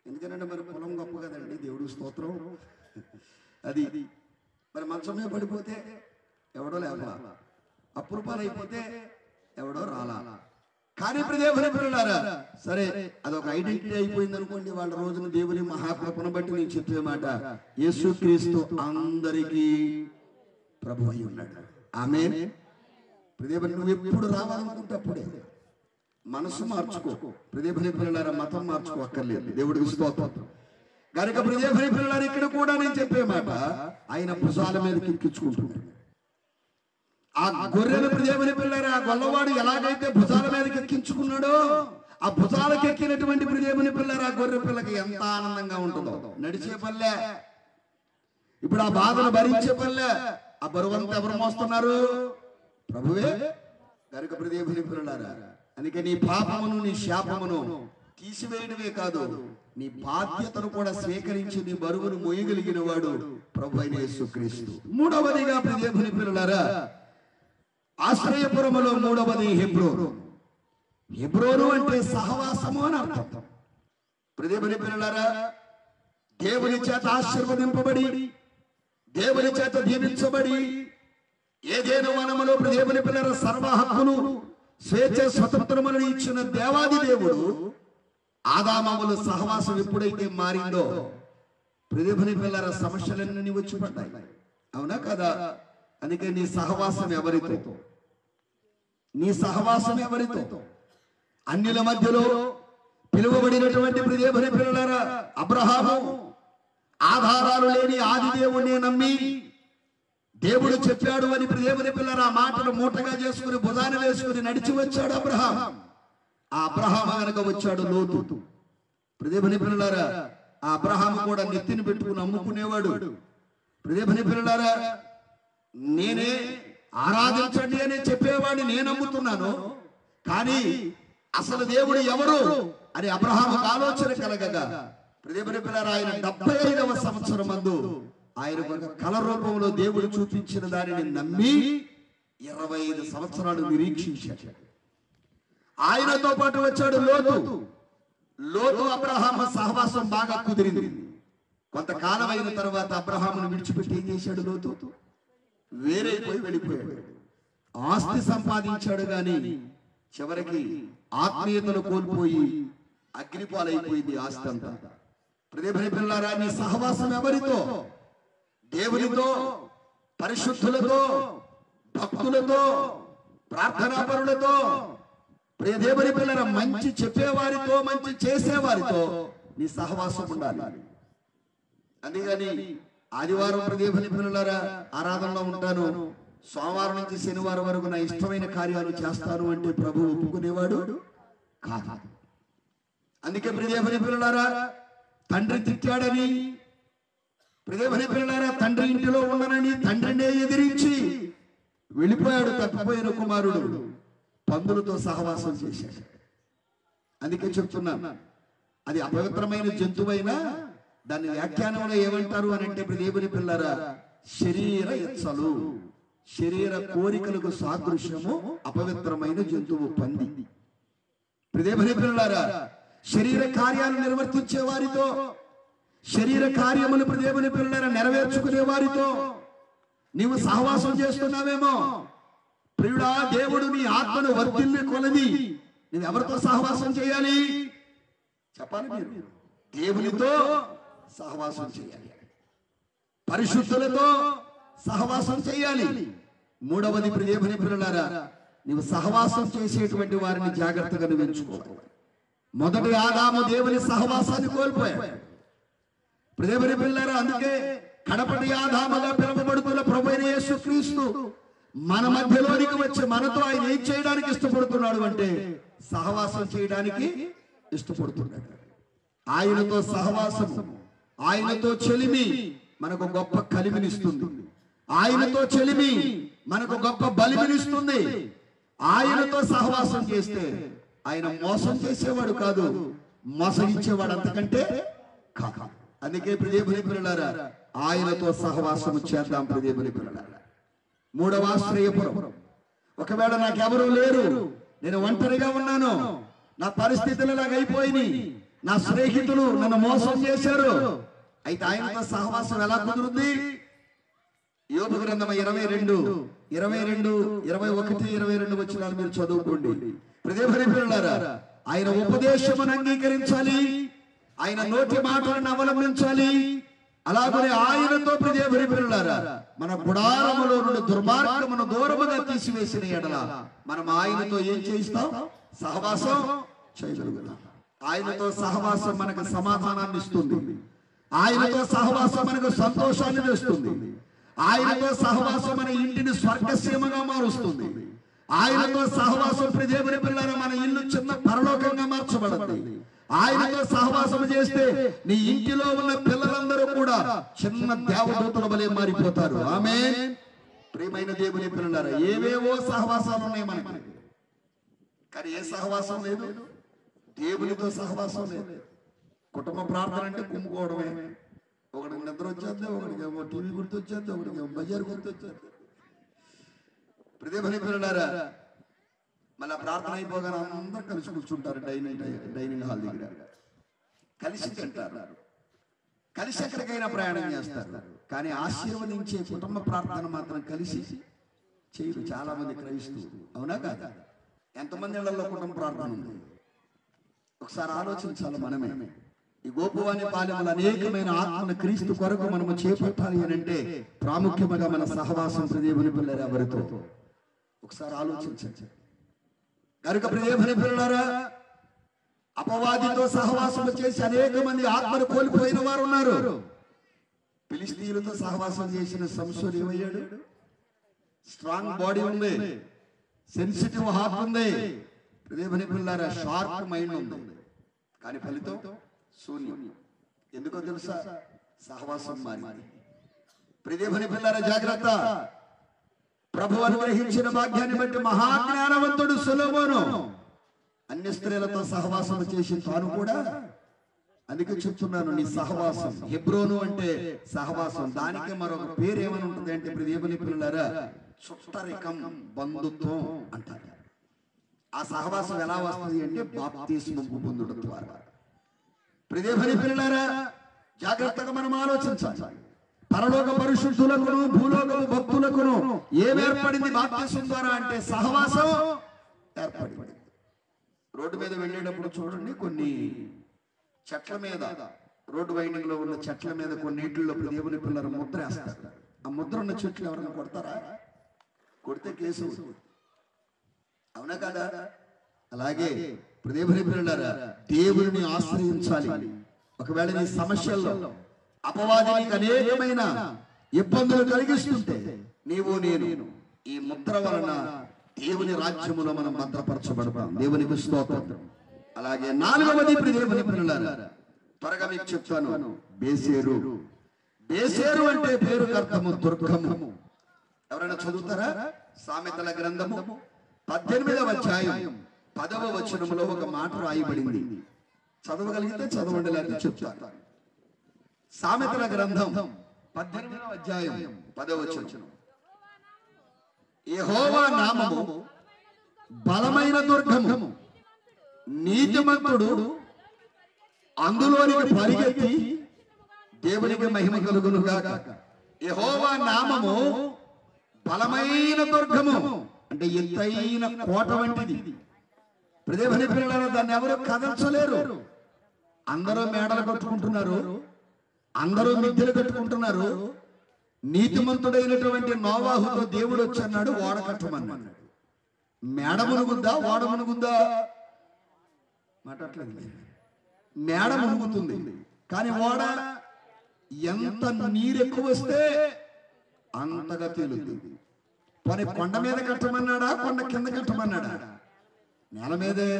ఎందుకంటే మరి కులం గొప్ప కదండి, దేవుడికి స్తోత్రం. అది మరి మంచం మీద పడిపోతే ఎవడో లేవా, అప్రూపాలు అయిపోతే ఎవడో రాలా. కానీ దేవుని పిల్లలారా సరే అదొక ఐడెంటిటీ అయిపోయింది అనుకోండి. వాళ్ళ రోజున దేవుని మహాకృపను బట్టి నేను చెప్పే మాట, యేసుక్రీస్తు అందరికీ ప్రభు అయి ఉన్నాడు. ఆమేన్. నువ్వు ఎప్పుడు రావాలనుకుంటే అప్పుడే మనసు మార్చుకో. దేవుని పిల్లలారా మతం మార్చుకో అక్కర్లేదు. దేవుడికి స్తోత్రం. కనుక దేవుని పిల్లలారా ఇక్కడ కూడా నేను చెప్పే మాట, ఆయన భుజాల మీదకి ఎక్కించుకుంటున్నాడు. ఆ గొర్రెలు దేవుని పిల్లలారా ఆ గొల్లవాడు ఎలాగైతే భుజాల మీదకి ఎక్కించుకున్నాడో, ఆ భుజాలకు ఎక్కినటువంటి దేవుని పిల్లలారా ఆ గొర్రె పిల్లకి ఎంత ఆనందంగా ఉంటుందో. నడిచే పల్లె, ఇప్పుడు ఆ బాధను భరించే పల్లె, ఆ బరువంతా ఎవరు మోస్తున్నారు? ప్రభువే. కనుక దేవుని పిల్లలారా అందుకే నీ పాపమును నీ శాపమును తీసివేయడమే కాదు, నీ బాధ్యతను కూడా స్వీకరించి నీ బరువును మోయగలిగిన వాడు ప్రభు అయిన యేసుక్రీస్తు. మూడవదిగా దేవుని పిల్లలారా ఆశ్రయపురములో మూడవది హెబ్రోను. హెబ్రోను అంటే సహవాసము అని అర్థం. దేవుని పిల్లలారా దేవుని చేత ఆశీర్వదింపబడి, దేవుని చేత దీవించబడి, ఏదేను వనములో దేవుని పిల్లల సర్వ హక్కులు స్వేచ్ఛ స్వతంత్రములను ఇచ్చిన దేవాది దేవుడు ఆదామముల సహవాసం ఎప్పుడైతే మారిందో దేవుని పిల్లల సమస్యలన్నీ వచ్చి పడ్డాయి. అవునా కదా? అందుకే నీ సహవాసం ఎవరితో? నీ సహవాసం ఎవరితో? అన్యుల మధ్యలో పిలువబడినటువంటి దేవుని పిల్లలారా అబ్రహాము ఆధారాలు లేని ఆది దేవుణ్ణి నమ్మి దేవుడు చెప్పాడు అని దేవుని పిల్లల ఆ మాటలు మూటగా చేసుకుని భుజాన వేసుకుని నడిచి వచ్చాడు అబ్రహాం. ఆ అబ్రహాము వెనక వచ్చాడు లోతు. దేవుని పిల్లలారా, ఆ అబ్రహాము కూడా నెత్తిని పెట్టుకుని అమ్ముకునేవాడు. దేవుని పిల్లలారా, నేనే ఆరాధించండి అని చెప్పేవాడిని నేను నమ్ముతున్నాను, కానీ అసలు దేవుడు ఎవరు అని అబ్రహాముకు ఆలోచన కలగగా దేవుని పిల్లలారా, ఆయన 75వ సంవత్సరం మందు ఆయన ఒక కల రూపంలో దేవుడు చూపించిన దానిని నమ్మి 25 సంవత్సరాలు నిరీక్షించాడు. ఆయనతో పాటు వచ్చాడు లోతు. అబ్రహాము సహవాసం బాగా కుదిరింది. కొంతకాలం అయిన తర్వాత అబ్రహామును విడిచిపెట్టి ఏం చేశాడు లోతు? వేరైపోయి వెళ్ళిపోయాడు. ఆస్తి సంపాదించాడు గాని చివరికి ఆత్మీయతను కోల్పోయి అగ్నిపాలైపోయింది ఆస్తి అంతా. దేవుని పిల్లలారా, నీ సహవాసం ఎవరితో? దేవునితో, పరిశుద్ధులతో, భక్తులతో, ప్రార్థనాపరులతో. దేవుని పిల్లల మంచి చెప్పేవారితో, మంచి చేసేవారితో నీ సహవాసం ఉండాలి. అందుకని ఆదివారం దేవుని పిల్లలారా ఆరాధనలో ఉంటాను, సోమవారం నుంచి శనివారం వరకు నా ఇష్టమైన కార్యాలు చేస్తాను అంటే ప్రభు ఒప్పుకునేవాడు కాదు. అందుకే దేవుని పిల్లలారా, తండ్రి తిట్టాడని, దేవుని పిల్లలారా తండ్రి ఇంటిలో ఉండనని తండ్రినే ఎదిరించి వెళ్ళిపోయాడు తప్పిపోయిన కుమారుడు. పందులతో సహవాసం చేశాడు. అందుకే చెప్తున్నాను, అది అపవిత్రమైన జంతువైనా దాని వ్యాఖ్యానంలో ఏమంటారు అని అంటే దేవుని పిల్లరా, శరీర ఇచ్చలు, శరీర కోరికలకు సాదృశ్యము అపవిత్రమైన జంతువు పంది. దేవుని పిల్లలారా, శరీర కార్యాలు నిర్వర్తించే వారితో, శరీర కార్యములు దేవుని పిల్లలారా నెరవేర్చుకునే వారితో నీవు సహవాసం చేస్తున్నావేమో. ప్రియుడా, దేవుడు నీ ఆత్మను వర్ధిల్లి కొలది నువ్వు ఎవరితో సహవాసం చేయాలి చెప్పాలి? మీరు దేవునితో సహవాసం చేయాలి, పరిశుద్ధులతో సహవాసం చేయాలి. మూడవది దేవుని పిల్లలారా, నీవు సహవాసం చేసేటువంటి వారిని జాగ్రత్తగా ఎంచుకోవాలి. మొదటి ఆదాము దేవుని సహవాసాన్ని కోల్పోయాడు. దేవుని పిల్లలారా, అందుకే కడపటి ఆదాముగా పిలువబడుతున్న ప్రభువైన యేసుక్రీస్తు మన మధ్యలోనికి వచ్చి మనతో ఆయన ఏం చేయడానికి ఇష్టపడుతున్నాడు అంటే సహవాసం చేయడానికి ఇష్టపడుతున్నాడు. ఆయనతో సహవాసం, ఆయనతో చెలిమి మనకు గొప్ప కలిమినిస్తుంది. ఆయనతో చెలిమి మనకు గొప్ప బలిమినిస్తుంది. ఆయనతో సహవాసం చేస్తే ఆయన మోసం చేసేవాడు కాదు, మోసగించేవాడు అంతకంటే కాదు. అందుకే దేవుని పిల్లలారా, ఆయనతో సహవాసం చేద్దాం. దేవుని పిల్లలారా, మూడవ ఆశ్రయపురం. ఒకవేళ నాకెవరూ లేరు, నేను ఒంటరిగా ఉన్నాను, నా పరిస్థితులు ఇలాగైపోయినాయి, నా స్నేహితులు నన్ను మోసం చేశారు, అయితే ఆయనతో సహవాసం ఎలా కుదురుద్ది? యోబు గ్రంథం 22, 21, 22 వచనాలు మీరు చదువుకోండి. దేవుని పిల్లలారా, ఆయన ఉపదేశమును అంగీకరించాలి, ఆయన నోటి మాటలను అవలంబించాలి. అలాగనే ఆయనతో దేవుని పిల్లలారా మన గుడారములో నుండి దుర్మార్గమును దూరముగా తీసివేసిన ఎడల మనం ఆయనతో ఏం చేయిస్తాం? సహవాసం చేయగలుగుతాం. ఆయనతో సహవాసం మనకు సమాధానాన్ని ఇస్తుంది. ఆయనతో సహవాసం మనకు సంతోషాన్ని తెస్తుంది. ఆయనతో సహవాసం మన ఇంటిని స్వర్గసీమగా మారుస్తుంది. ఆయనతో సహవాసం దేవుని పిల్లలారా మన ఇల్లు చిన్న పరలోకంగా మార్చబడుతుంది. ఆయనతో సహవాసం చేస్తే నీ ఇంటిలో ఉన్న పిల్లలందరూ కూడా చిన్న దేవదూతల వలె మారిపోతారు. ఆమేన్. ప్రియమైన దేవుని పిల్లలారా, ఏవేవో సహవాసాలు ఉన్నాయి మనకి, కానీ ఏ సహవాసం లేదు? దేవునితో సహవాసం లేదు. కుటుంబ ప్రార్థన అంటే కుమ్ముకోవడమే. ఒకడికి నిద్ర వచ్చేద్ది, ఒకడికేమో టీవీ గుర్తొచ్చేద్ది, ఒకడికేమో బజార్ గుర్తొచ్చేద్ది. దేవుని పిల్లలారా, మళ్ళీ ప్రార్థన అయిపోగానే అందరూ కలిసి కూర్చుంటారు డైనింగ్ హాల్ దగ్గర, కలిసి తింటారు, కలిసి ఎక్కడికైనా ప్రయాణం చేస్తారు. కానీ ఆశీర్వదించే కుటుంబ ప్రార్థన మాత్రం కలిసి చేయరు చాలా మంది క్రైస్తవులు. అవునా కాదా? ఎంతమంది ఇళ్లలో కుటుంబ ప్రార్థన ఉంది? ఒకసారి ఆలోచించాలి మనమే. ఈ గోపువాని పాలెములు అనేకమైన ఆత్మల క్రీస్తు కొరకు మనము చేపట్టాలి అని అంటే ప్రాముఖ్యముగా మన సహవాసం దేవుని పిల్లలు ఎవరితో ఒకసారి ఆలోచించండి. కనుక దేవుని పిల్లలారా, అపవాదితో సహవాసం చేసి అనేక మంది ఆత్మను కోల్పోయిన వారు ఉన్నారు. ఫిలిష్తీయులతో సహవాసం చేసిన సంసోను ఏమయ్యాడు? స్ట్రాంగ్ బాడీ ఉంది, సెన్సిటివ్ హార్ట్ ఉంది, దేవుని పిల్లారా, షార్ప్ మైండ్ ఉంది, కానీ ఫలితం శూన్యం. ఎందుకో తెలుసా? సహవాసం మారింది. దేవుని పిల్లారా జాగ్రత్త. ప్రభు అనుగ్రహించిన భాగ్యాన్ని బట్టి మహాజ్ఞానవంతుడు సొలొమోను అన్ని స్త్రీలతో సహవాసం చేసి తాను కూడా, అందుకే చెప్తున్నాను, నీ సహవాసం, హెబ్రోను అంటే సహవాసం, దానికి మరొక పేరు ఏమని ఉంటుంది అంటే దేవుని పిల్లారా, చుట్టరికం, బంధుత్వం అంటారు. ఆ సహవాసం ఎలా వస్తుంది అంటే బాప్తిస్మము పొందుట ద్వారా. దేవుని పిల్లారా జాగ్రత్తగా మనం ఆలోచించాలి. పరలోక పరిశుద్ధులకును భూలోక భక్తులకును ఏం ఏర్పడింది బాప్తిస్మం ద్వారా అంటే సహవాసం ఏర్పడింది. రోడ్డు మీద వెళ్ళేటప్పుడు చూడండి, కొన్ని చెట్ల మీద, రోడ్డు వైండింగ్ లో ఉన్న చెట్ల మీద కొన్నిటిల్లో దేవుని పిల్లలు ముద్ర వేస్తారు. ఆ ముద్ర ఉన్న చెట్లు ఎవరైనా కొడతారా? కొడితే కేసు, అవునా కదా? అలాగే దేవుని పిల్లలారా, దేవుని ఆశ్రయించాలి. ఒకవేళ నీ సమస్యల్లో అపవాది నీకు అనేకమైన ఇబ్బందులు కలిగిస్తుంటే నీవు నేను ఈ ముద్ర వలన దేవుని రాజ్యములో మనం భద్రపరచబడతాం. దేవునికి స్తోత్రం. అలాగే నాలుగవది దేవుని పిల్లలారా, త్వరగా మీకు చెప్తాను, బేసేరు. బేసేరు అంటే పేరుకు అర్థము దుర్గము. ఎవరైనా చదువుతారా? సామెతల గ్రంథము 18వ అధ్యాయం 10వ వచనములో ఒక మాట రాయబడింది. చదవగలిగితే చదవండి, లేకపోతే చెప్తాను. సామెతల గ్రంథం 18వ అధ్యాయం 10వ వచనం. యెహోవా నామము బలమైన దుర్గము, నీతిమంతుడు అందులోనికి పరిగెత్తి దేవునికి మహిమ కలుగును గాక. యెహోవా నామము బలమైన దుర్గము అంటే ఎత్తైన కోట వంటిది. దేవుని పిల్లలు దాన్ని ఎవరు కదల్చలేరు. అందరూ మేడలు కట్టుకుంటున్నారు, అందరూ మిద్దెలు కట్టుకుంటున్నారు. నీతిమంతుడైనటువంటి నోవాహుతో దేవుడు వచ్చి అన్నాడు, ఓడ కట్టమన్నాడు. మేడ మునుగుద్దా, ఓడ మునుగుద్దా? మాట్లాడలేదు. మేడ మునుగుతుంది, కానీ ఓడ ఎంత నీరు ఎక్కువ వస్తే అంతగా తేలుతుంది. మరి కొండ మీద కట్టమన్నాడా, కొండ కింద కట్టమన్నాడా? నేల మీదే.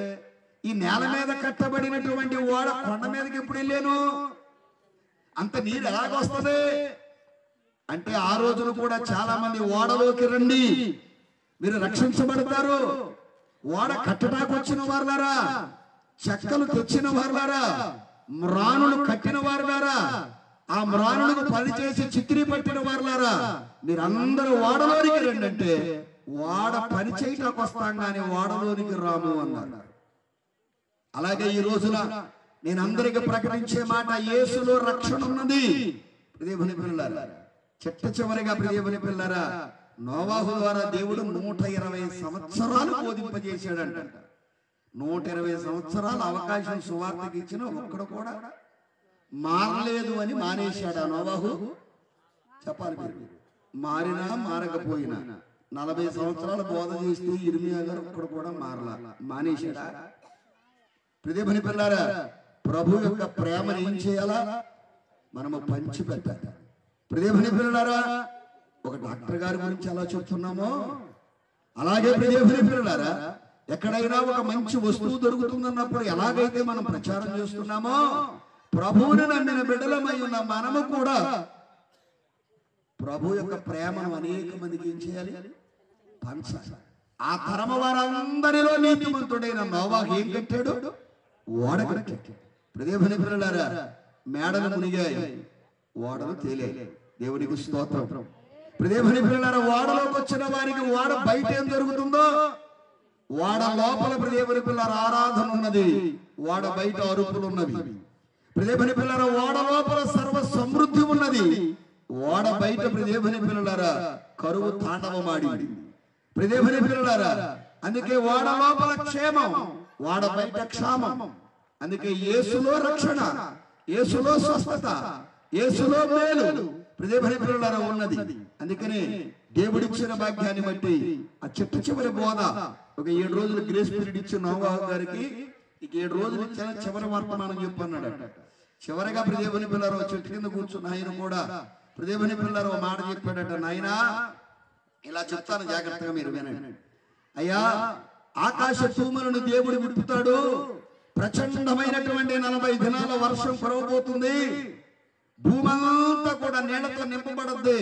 ఈ నేల మీద కట్టబడినటువంటి ఓడ కొండ మీదకి ఎప్పుడు వెళ్ళాను? అంత నీరు ఎలాగొస్తుంది అంటే ఆ రోజున కూడా చాలా మంది ఓడలోకి రండి, మీరు రక్షించబడతారు. ఓడ కట్టడానికి వచ్చిన వారులారా, చెక్కలు తెచ్చిన వారులారా, మ్రానులు కట్టిన వారులారా, ఆ మ్రానులకు పనిచేసి చిత్రీ పట్టిన వారులారా, మీరందరూ ఓడలోనికి రండి అంటే ఓడ పని చేయటానికి వస్తాం కానీ ఓడలోనికి రాము అన్నారు. అలాగే ఈ రోజున నేను అందరికి ప్రకటించే మాట, యేసులో రక్షణ ఉన్నది. దేవుని పిల్లలారా, చిట్ట చివరిగా దేవుని పిల్లలారా, నోవాహు ద్వారా దేవుడు 120 సంవత్సరాలు బోధింపజేశాడంట. 120 సంవత్సరాల అవకాశం సువార్తకి ఇచ్చిన ఒక్కడు కూడా మారలేదు అని మానేశాడు ఆ నోవాహు. చెప్పాలి మీరు, మారినా మారకపోయినా 40 సంవత్సరాలు బోధ చేస్తే ఇర్మియా గారు ఒక్కడు కూడా మారలా, మానేశాడా? దేవుని పిల్లారా, ప్రభు యొక్క ప్రేమను ఏం చేయాలా? మనము పంచిపెట్టాలి. దేవుని పిల్లారా, ఒక డాక్టర్ గారి గురించి ఎలా చెప్తున్నామో అలాగే దేవుని పిల్లారా, ఎక్కడైనా ఒక మంచి వస్తువు దొరుకుతుందన్నప్పుడు ఎలాగైతే మనం ప్రచారం చేస్తున్నామో, ప్రభువుని నమ్మిన బిడ్డలమై ఉన్న మనము కూడా ప్రభు యొక్క ప్రేమను అనేక మందికి ఏం చేయాలి? పంచాలి. ఆ తరమ వారందరిలో నీతిమంతుడైన నోవాహు ఏం కట్టాడు? ఓడ కట్టాడు. దేవుని పిల్లలారా, మేడలు మునిగాయి, ఓడలు తేలాయి. దేవునికి స్తోత్రం. దేవుని పిల్లలారా, ఓడలోకి వచ్చిన వారికి ఓడ బయట ఏం జరుగుతుందో, ఓడ లోపల దేవుని పిల్లల ఆరాధన ఉన్నది, ఓడ బయట అరుపులు ఉన్నవి. దేవుని పిల్లలారా, ఓడ లోపల సర్వ సమృద్ధి ఉన్నది, ఓడ బయట దేవుని పిల్లలారా కరువు తాండవమాడింది. దేవుని పిల్లలారా, అందుకే ఓడ లోపల క్షేమం, ఓడ బయట క్షామం. అందుకే యేసులో రక్షణ, యేసులో స్వస్థత, యేసులో మేలు దేవుని పిల్లలారా ఉన్నది. అందుకనే దేవుడిచ్చిన భాగ్యాన్ని బట్టి ఆ చిట్ట చివరి బోధ, ఒక 7 రోజులు గ్రేస్ పీరియడ్ ఇచ్చిన నోవాహు గారికి ఇక 7 రోజులు ఇచ్చిన చివరి వర్తమానం చెప్పన్నాడు. చివరిగా దేవుని పిల్లలు చెట్టు కింద కూర్చున్న ఆయన కూడా దేవుని పిల్లలు మాట చెప్పాడట, నాయనా ఇలా చెప్తాను జాగ్రత్తగా మీరు వినండి. అయ్యా, ఆకాశ తూములను దేవుడు విప్పుతాడు. ప్రచండమైనటువంటి 40 దినాల వర్షం కురవబోతుంది. భూమంతా కూడా నీళ్లతో నింపబడద్ది.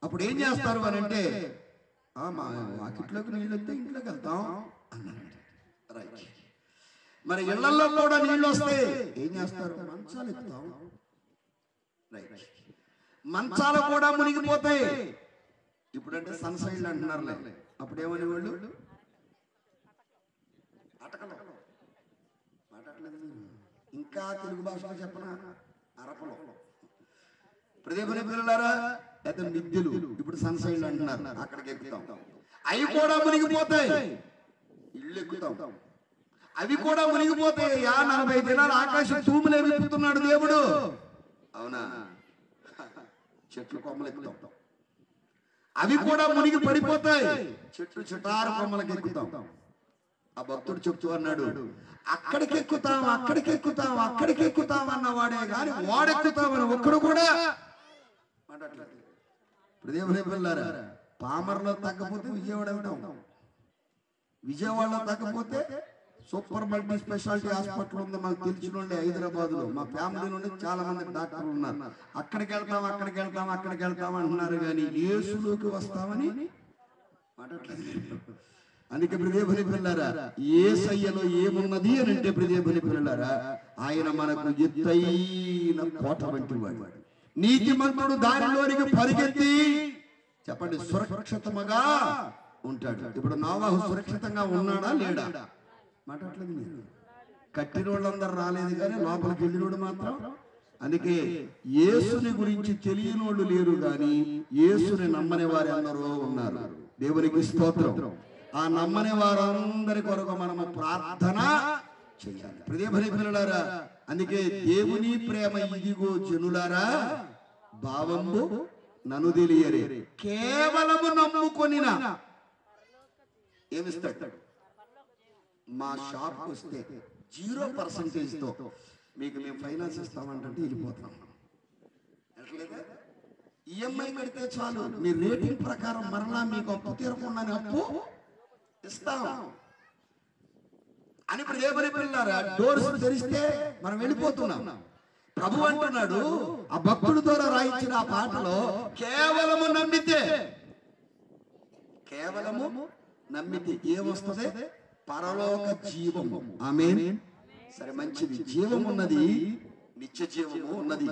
అప్పుడు ఏం చేస్తారు అని అంటే, మా వాకిట్లోకి నీళ్ళు వస్తే ఇంట్లోకి వెళ్తాం అన్నారు. రైట్. మరి ఇళ్లలో కూడా నీళ్ళు వస్తే ఏం చేస్తారు? మంచాలు ఎక్కుతాం. రైట్. మంచాలు కూడా మునిగిపోతాయి. ఇప్పుడంటే సన్సైడ్ అంటున్నారు. అప్పుడేమని వాళ్ళు మాట్లాడలేదు. ఇంకా తెలుగు భాషలో చెప్పనా? అరపలో ప్రదేశ పిల్లలారా, అయితే మిద్దెలు ఇప్పుడు సన్సైడ్ అంటున్నారు. అక్కడికి ఎక్కుతాం. అవి కూడా మునిగిపోతాయి. ఇళ్ళు ఎక్కుతాం. అవి కూడా మునిగిపోతాయి. 40 దినాలు ఆకాశం తూములే విప్పుతున్నాడు దేవుడు. అవునా? చెట్లు కొమ్మలు ఎక్కుతాం. అవి కూడా మునిగి పడిపోతాయి. చెట్లు చిటారు కొమ్మలకి ఎక్కుతాం. ఆ భక్తుడు చెప్తూ అన్నాడు, అక్కడికి ఎక్కుతాం, అక్కడికి ఎక్కుతాం, అక్కడికి ఎక్కుతాం అన్నవాడే కానీ వాడెక్కుతామని ఒక్కడు కూడా మాట్లాడలేదు. ప్రదేశ పామర్లో తగ్గపోతే విజయవాడ వెళ్తాం. విజయవాడలో తగ్గపోతే సూపర్ మల్టీ స్పెషాలిటీ హాస్పిటల్ ఉంది మాకు తెలిసిన వాళ్ళే హైదరాబాద్ లో. మా ఫ్యామిలీ నుండి చాలా మంది డాక్టర్లు ఉన్నారు. అక్కడికి వెళ్తాం, అక్కడికి వెళ్తాం, అక్కడికి వెళ్తాం అంటున్నారు కానీ యేసులోకి వస్తామని మాట్లాడలేదు. అందుకే ప్రియమైన పిల్లలారా, యేసయ్యలో ఏమున్నది అని అంటే ప్రియమైన పిల్లలారా, ఆయన మనకు ఎత్తైన కోట వంటి వాడు. నీతిమంతుడు దానిలోనికి పరిగెత్తి చెప్పండి సురక్షితముగా ఉంటాడు. ఇప్పుడు నోవాహు సురక్షితంగా ఉన్నాడా లేడా? మాట్లాడలేదు. మీరు కట్టిన వాళ్ళందరూ రాలేదు కానీ లోపలికి వెళ్ళినోడు మాత్రం. అందుకే యేసుని గురించి తెలియని వాళ్ళు లేరు కానీ యేసుని నమ్మని వారు అందరూ ఉన్నారు. దేవునికి స్తోత్రం. ఆ నమ్మని వారందరి కొరకు మనము ప్రార్థన చేయాలి. ప్రియమైన పిల్లలారా, అందుకే దేవుని ప్రేమ ఇదిగో జనులారా భావము నన్ను తెలియరే, కేవలము నమ్ముకొనిన ఏమిస్తాడు? మా షాప్ వస్తే 0% తో మీకు మేము ఫైనాన్స్ ఇస్తామంటే వెళ్ళిపోతాం. ఈఎంఐ కడితే చాలు, మీ రేటింగ్ ప్రకారం మరలా మీకు అప్పు తీరకుండానే అప్పు ఇస్తాం అని ప్రియమైన పిల్లలారా డోర్స్ తెరిస్తే మనం వెళ్ళిపోతున్నాం. ప్రభు అంటున్నాడు ఆ భక్తుడి ద్వారా రాయించిన ఆ పాటలో, కేవలము నమ్మితే, కేవలము నమ్మితే ఏమొస్తుంది? పరలోక జీవము. ఆమేన్. సరే, మంచిది. జీవం ఉన్నది, నిత్య జీవము ఉన్నది,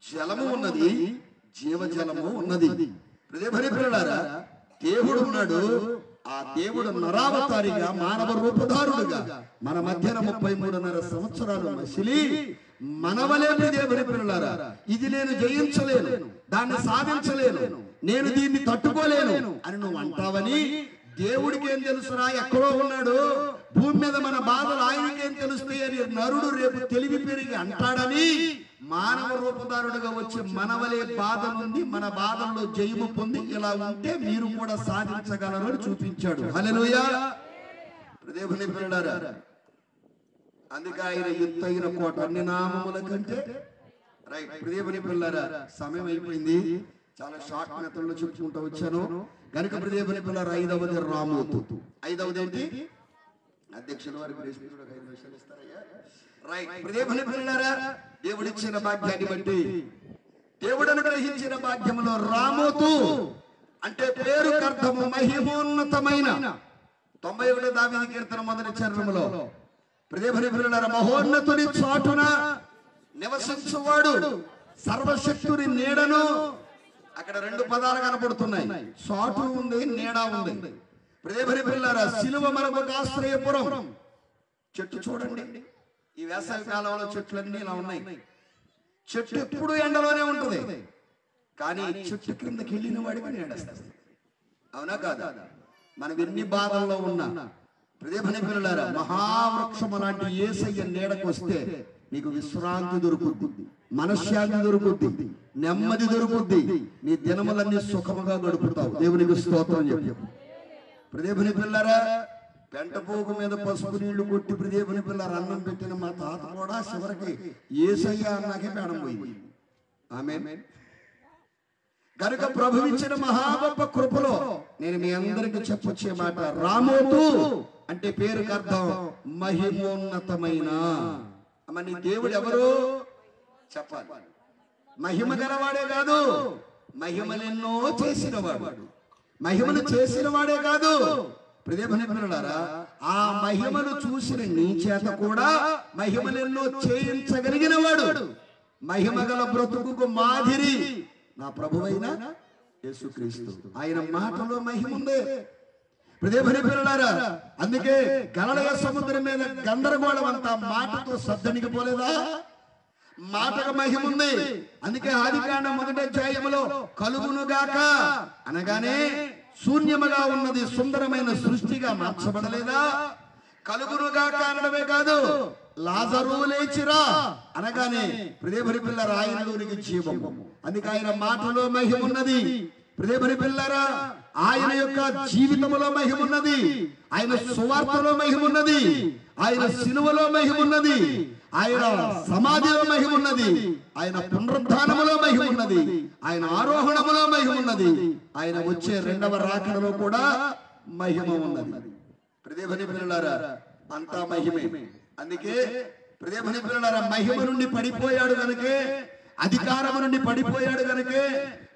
జలము ఉన్నది, జీవజలము ఉన్నది. ప్రియమైన పిల్లలారా, దేవుడు ఉన్నాడు. ఆ దేవుడు నరావతారిగా మానవ రూపధారుడుగా మన మధ్యన 33.5 సంవత్సరాలు మసిలి మనవలే దేవుని పిల్లలారా, ఇది నేను జయించలేను, దాన్ని సాధించలేను, నేను దీన్ని తట్టుకోలేను అని నువ్వు అంటావని దేవుడికి ఏం తెలుసురా? ఎక్కడో ఉన్నాడు. భూమి మీద మన బాధలు ఆయనకేం తెలుస్తాయని నరుడు రేపు తెలివి పెరిగి అంటాడని మానవ రూపధారుడుగా వచ్చి మనవలే బాధ నుండి మన బాధల్లో జయము పొంది ఇలా ఉంటే మీరు కూడా సాధించగలరు అని చూపించాడు. హల్లెలూయా. దేవుని పిల్లలారా, అందుకే ఆయన ఎత్తైన కోట అన్ని నామముల కంటే. రైట్. దేవుని పిల్లలారా, సమయం అయిపోయింది. చాలా షార్ట్ మెథడ్లో చెప్పుకుంటూ వచ్చాను కనుక దేవుని పిల్లలారా, 5వది రామోతు. 5వది ఏంటి? అధ్యక్షుల వారికి 5 నిమిషాలు ఇస్తారయ్యా. రైట్. దేవుని పిల్లలారా, దేవుడిచ్చిన భాగ్యాన్ని బట్టి, దేవుడు అనుగ్రహించిన భాగ్యములో రామోతు అంటే పేరుకు అర్థము మహిమోన్నతమైన. 91 దావీదు కీర్తన మొదటి చరణంలో దేవుని పిల్లలారా, మహోన్నతుని చాటున నివసించువాడు, సర్వశక్తుని నీడను. అక్కడ 2 పదాలు కనపడుతున్నాయి, చాటు ఉంది, నీడ ఉంది. దేవుని పిల్లలారా, సిలువ మనకు ఒక ఆశ్రయపురం. చెట్టు చూడండి, ఈ వేసవి కాలంలో చెట్లన్నీ ఇలా ఉన్నాయి. చెట్టు ఎప్పుడు ఎండలోనే ఉంటుంది కానీ చెట్టు క్రిందకి వెళ్ళిన వాడికి నీడేస్తుంది. అవునా కాదా? మనం ఎన్ని బాధల్లో ఉన్నా దేవుని పిల్లలారా, మహావృక్షము లాంటి యేసయ్య నీడకు వస్తే నీకు విశ్రాంతి దొరుకుతుంది, మనశ్శాంతి దొరుకుతుంది, నెమ్మది దొరుకుతుంది, నీ దినములన్నీ సుఖముగా గడుపుతావు. దేవునికి స్తోత్రం చెప్పు. దేవుని పిల్లలారా, పెంటపోగు మీద పసుపు నీళ్లు కొట్టి దేవుని పిల్లలారా అన్నం పెట్టిన మా తాత కూడా చివరికి యేసయ్య అన్నాకే ప్రాణం పోయింది. ఆమేన్. కనుక ప్రభు ఇచ్చిన మహా గొప్ప కృపలో నేను మీ అందరికి చెప్పొచ్చే మాట, రామోతు అంటే పేరుకి అర్థం మహిమోన్నతమైన. నీ దేవుడు ఎవరు చెప్పాలి. మహిమ గలవాడే కాదు, మహిమలెన్నో చేసినవాడు. మహిమను చేసిన వాడే కాదు, ప్రియమైనవారా, ఆ మహిమను చూసిన నీ చేత కూడా మహిమలెన్నో చేయించగలిగిన వాడు. మహిమ గల బ్రతుకుకు మాదిరి నా ప్రభువైన యేసుక్రీస్తు. ఆయన మాటలో మహిమ ఉంది. ప్రియమైనవారా, అందుకే గలిలయ సముద్రం మీద గందరగోళం అంతా మాటతో సద్దనికి పోలేదా? మాటకు మహిమ ఉంది. అందుకే ఆదికాండం 1వ అధ్యాయములో కలుగునుగాక అనగానే శూన్యముగా ఉన్నది సుందరమైన సృష్టిగా మార్చబడలేదా? కలుగునుగాక అనడమే కాదు, లాజరు లేచిరా అనగానే ప్రియమైన పిల్లరా ఆయనలోనికి జీవము. అందుకే ఆయన మాటలో మహిమ ఉన్నది. ప్రియమైన పిల్లరా, ఆయన యొక్క జీవితంలో మహిమ ఉన్నది. ఆయన సువార్తలో మహిమ ఉన్నది. ఆయన సిలువలో మహిమ ఉన్నది. ఆయన సమాధిలో మహిమ ఉన్నది. ఆయన పునరుద్ధానములో మహిమ ఉన్నది. ఆయన ఆరోహణములో మహిమ ఉన్నది. ఆయన వచ్చే 2వ రాకడలో కూడా మహిమ ఉన్నది. ప్రియమైన పిల్లలారా, అంతా మహిమే. అందుకే ప్రియమైన పిల్లలారా, మహిమ నుండి పడిపోయాడు గనుకే, అధికారము నుండి పడిపోయాడు గనుకే,